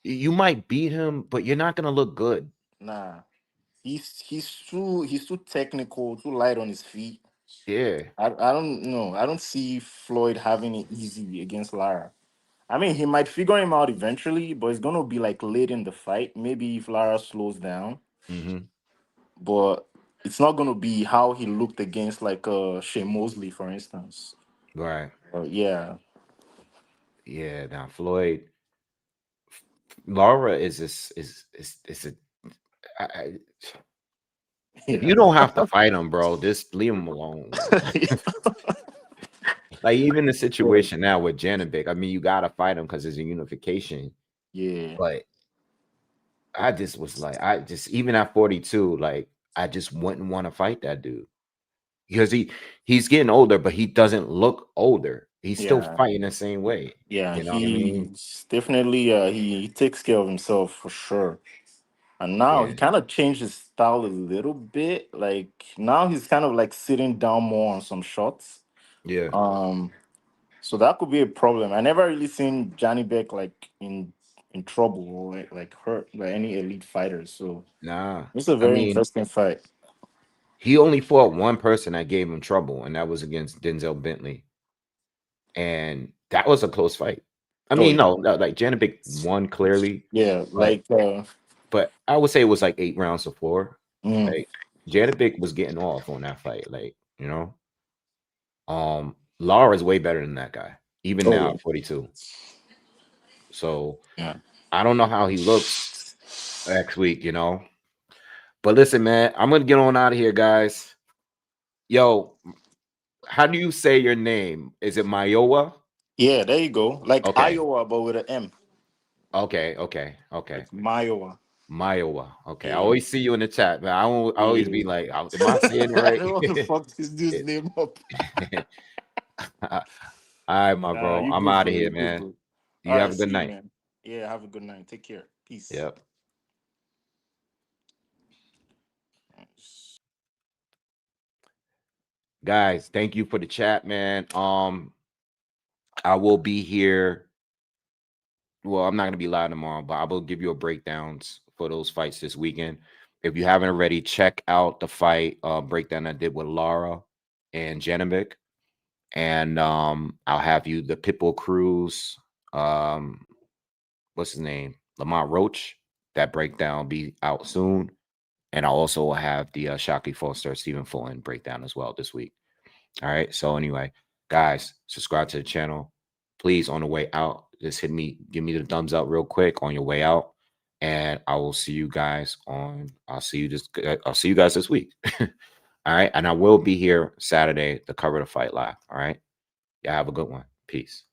you might beat him, but you're not gonna look good. Nah. He's too technical, too light on his feet. Yeah. I don't know. I don't see Floyd having it easy against Lara. I mean, he might figure him out eventually, but it's gonna be like late in the fight. Maybe if Lara slows down, Hmm. but it's not gonna be how he looked against like Shea Mosley, for instance. Right. Yeah, Yeah. Now Laura is this is a I, if you yeah, don't have to fight him, bro, just leave him alone, man. Like even the situation now with Janovic, I mean, you gotta fight him because there's a unification. yeah, But I just was like, I just even at 42, like I just wouldn't want to fight that dude because he's getting older, but he doesn't look older. He's still yeah, fighting the same way. yeah. You know what I mean? He's definitely he takes care of himself for sure. And now he Yeah, kind of changed his style a little bit. Like now he's kind of like sitting down more on some shots. yeah. Um, so that could be a problem. I never really seen Johnny Beck like in trouble or like hurt by any elite fighters. So Nah, it's a I very mean, interesting fight. he only fought one person that gave him trouble, and that was against Denzel Bentley, and that was a close fight. I Oh mean, yeah, no, like Janovic won clearly, yeah. but Like I would say it was like 8 rounds to 4. mm, Like Janovic was getting off on that fight, like Lara is way better than that guy, even oh now yeah, at 42. So yeah, I don't know how he looks next week. But listen, man, I'm gonna get on out of here, guys. Yo, how do you say your name? Is it Mayowa? yeah. There you go. Like Okay, Iowa, but with an M. okay. Like Mayowa. Mayowa. Okay, I Yeah, always see you in the chat, man. I always yeah. be like, am I saying it I right? don't want to fuck this dude's It- name up. All right, my Nah, bro. you I'm good, out of bro. You here, good, man. bro. All You have right, a good see you, night. man. Yeah, have a good night. Take care. Peace. Yep. Guys, thank you for the chat, man. I will be here. Well, I'm not gonna be live tomorrow, but I will give you a breakdowns for those fights this weekend. If you haven't already, check out the fight breakdown I did with Lara and Janovic. And I'll have you the Pitbull Cruz, um, what's his name? Lamont Roach. That breakdown will be out soon. And I'll also have the Shockey Foster Stephen Fulton breakdown as well this week. All right. So anyway, guys, subscribe to the channel. Please, on the way out, just give me the thumbs up real quick on your way out. And I will see you guys I'll see you guys this week. All right. And I will be here Saturday to cover the fight live. All right. Yeah, have a good one. Peace.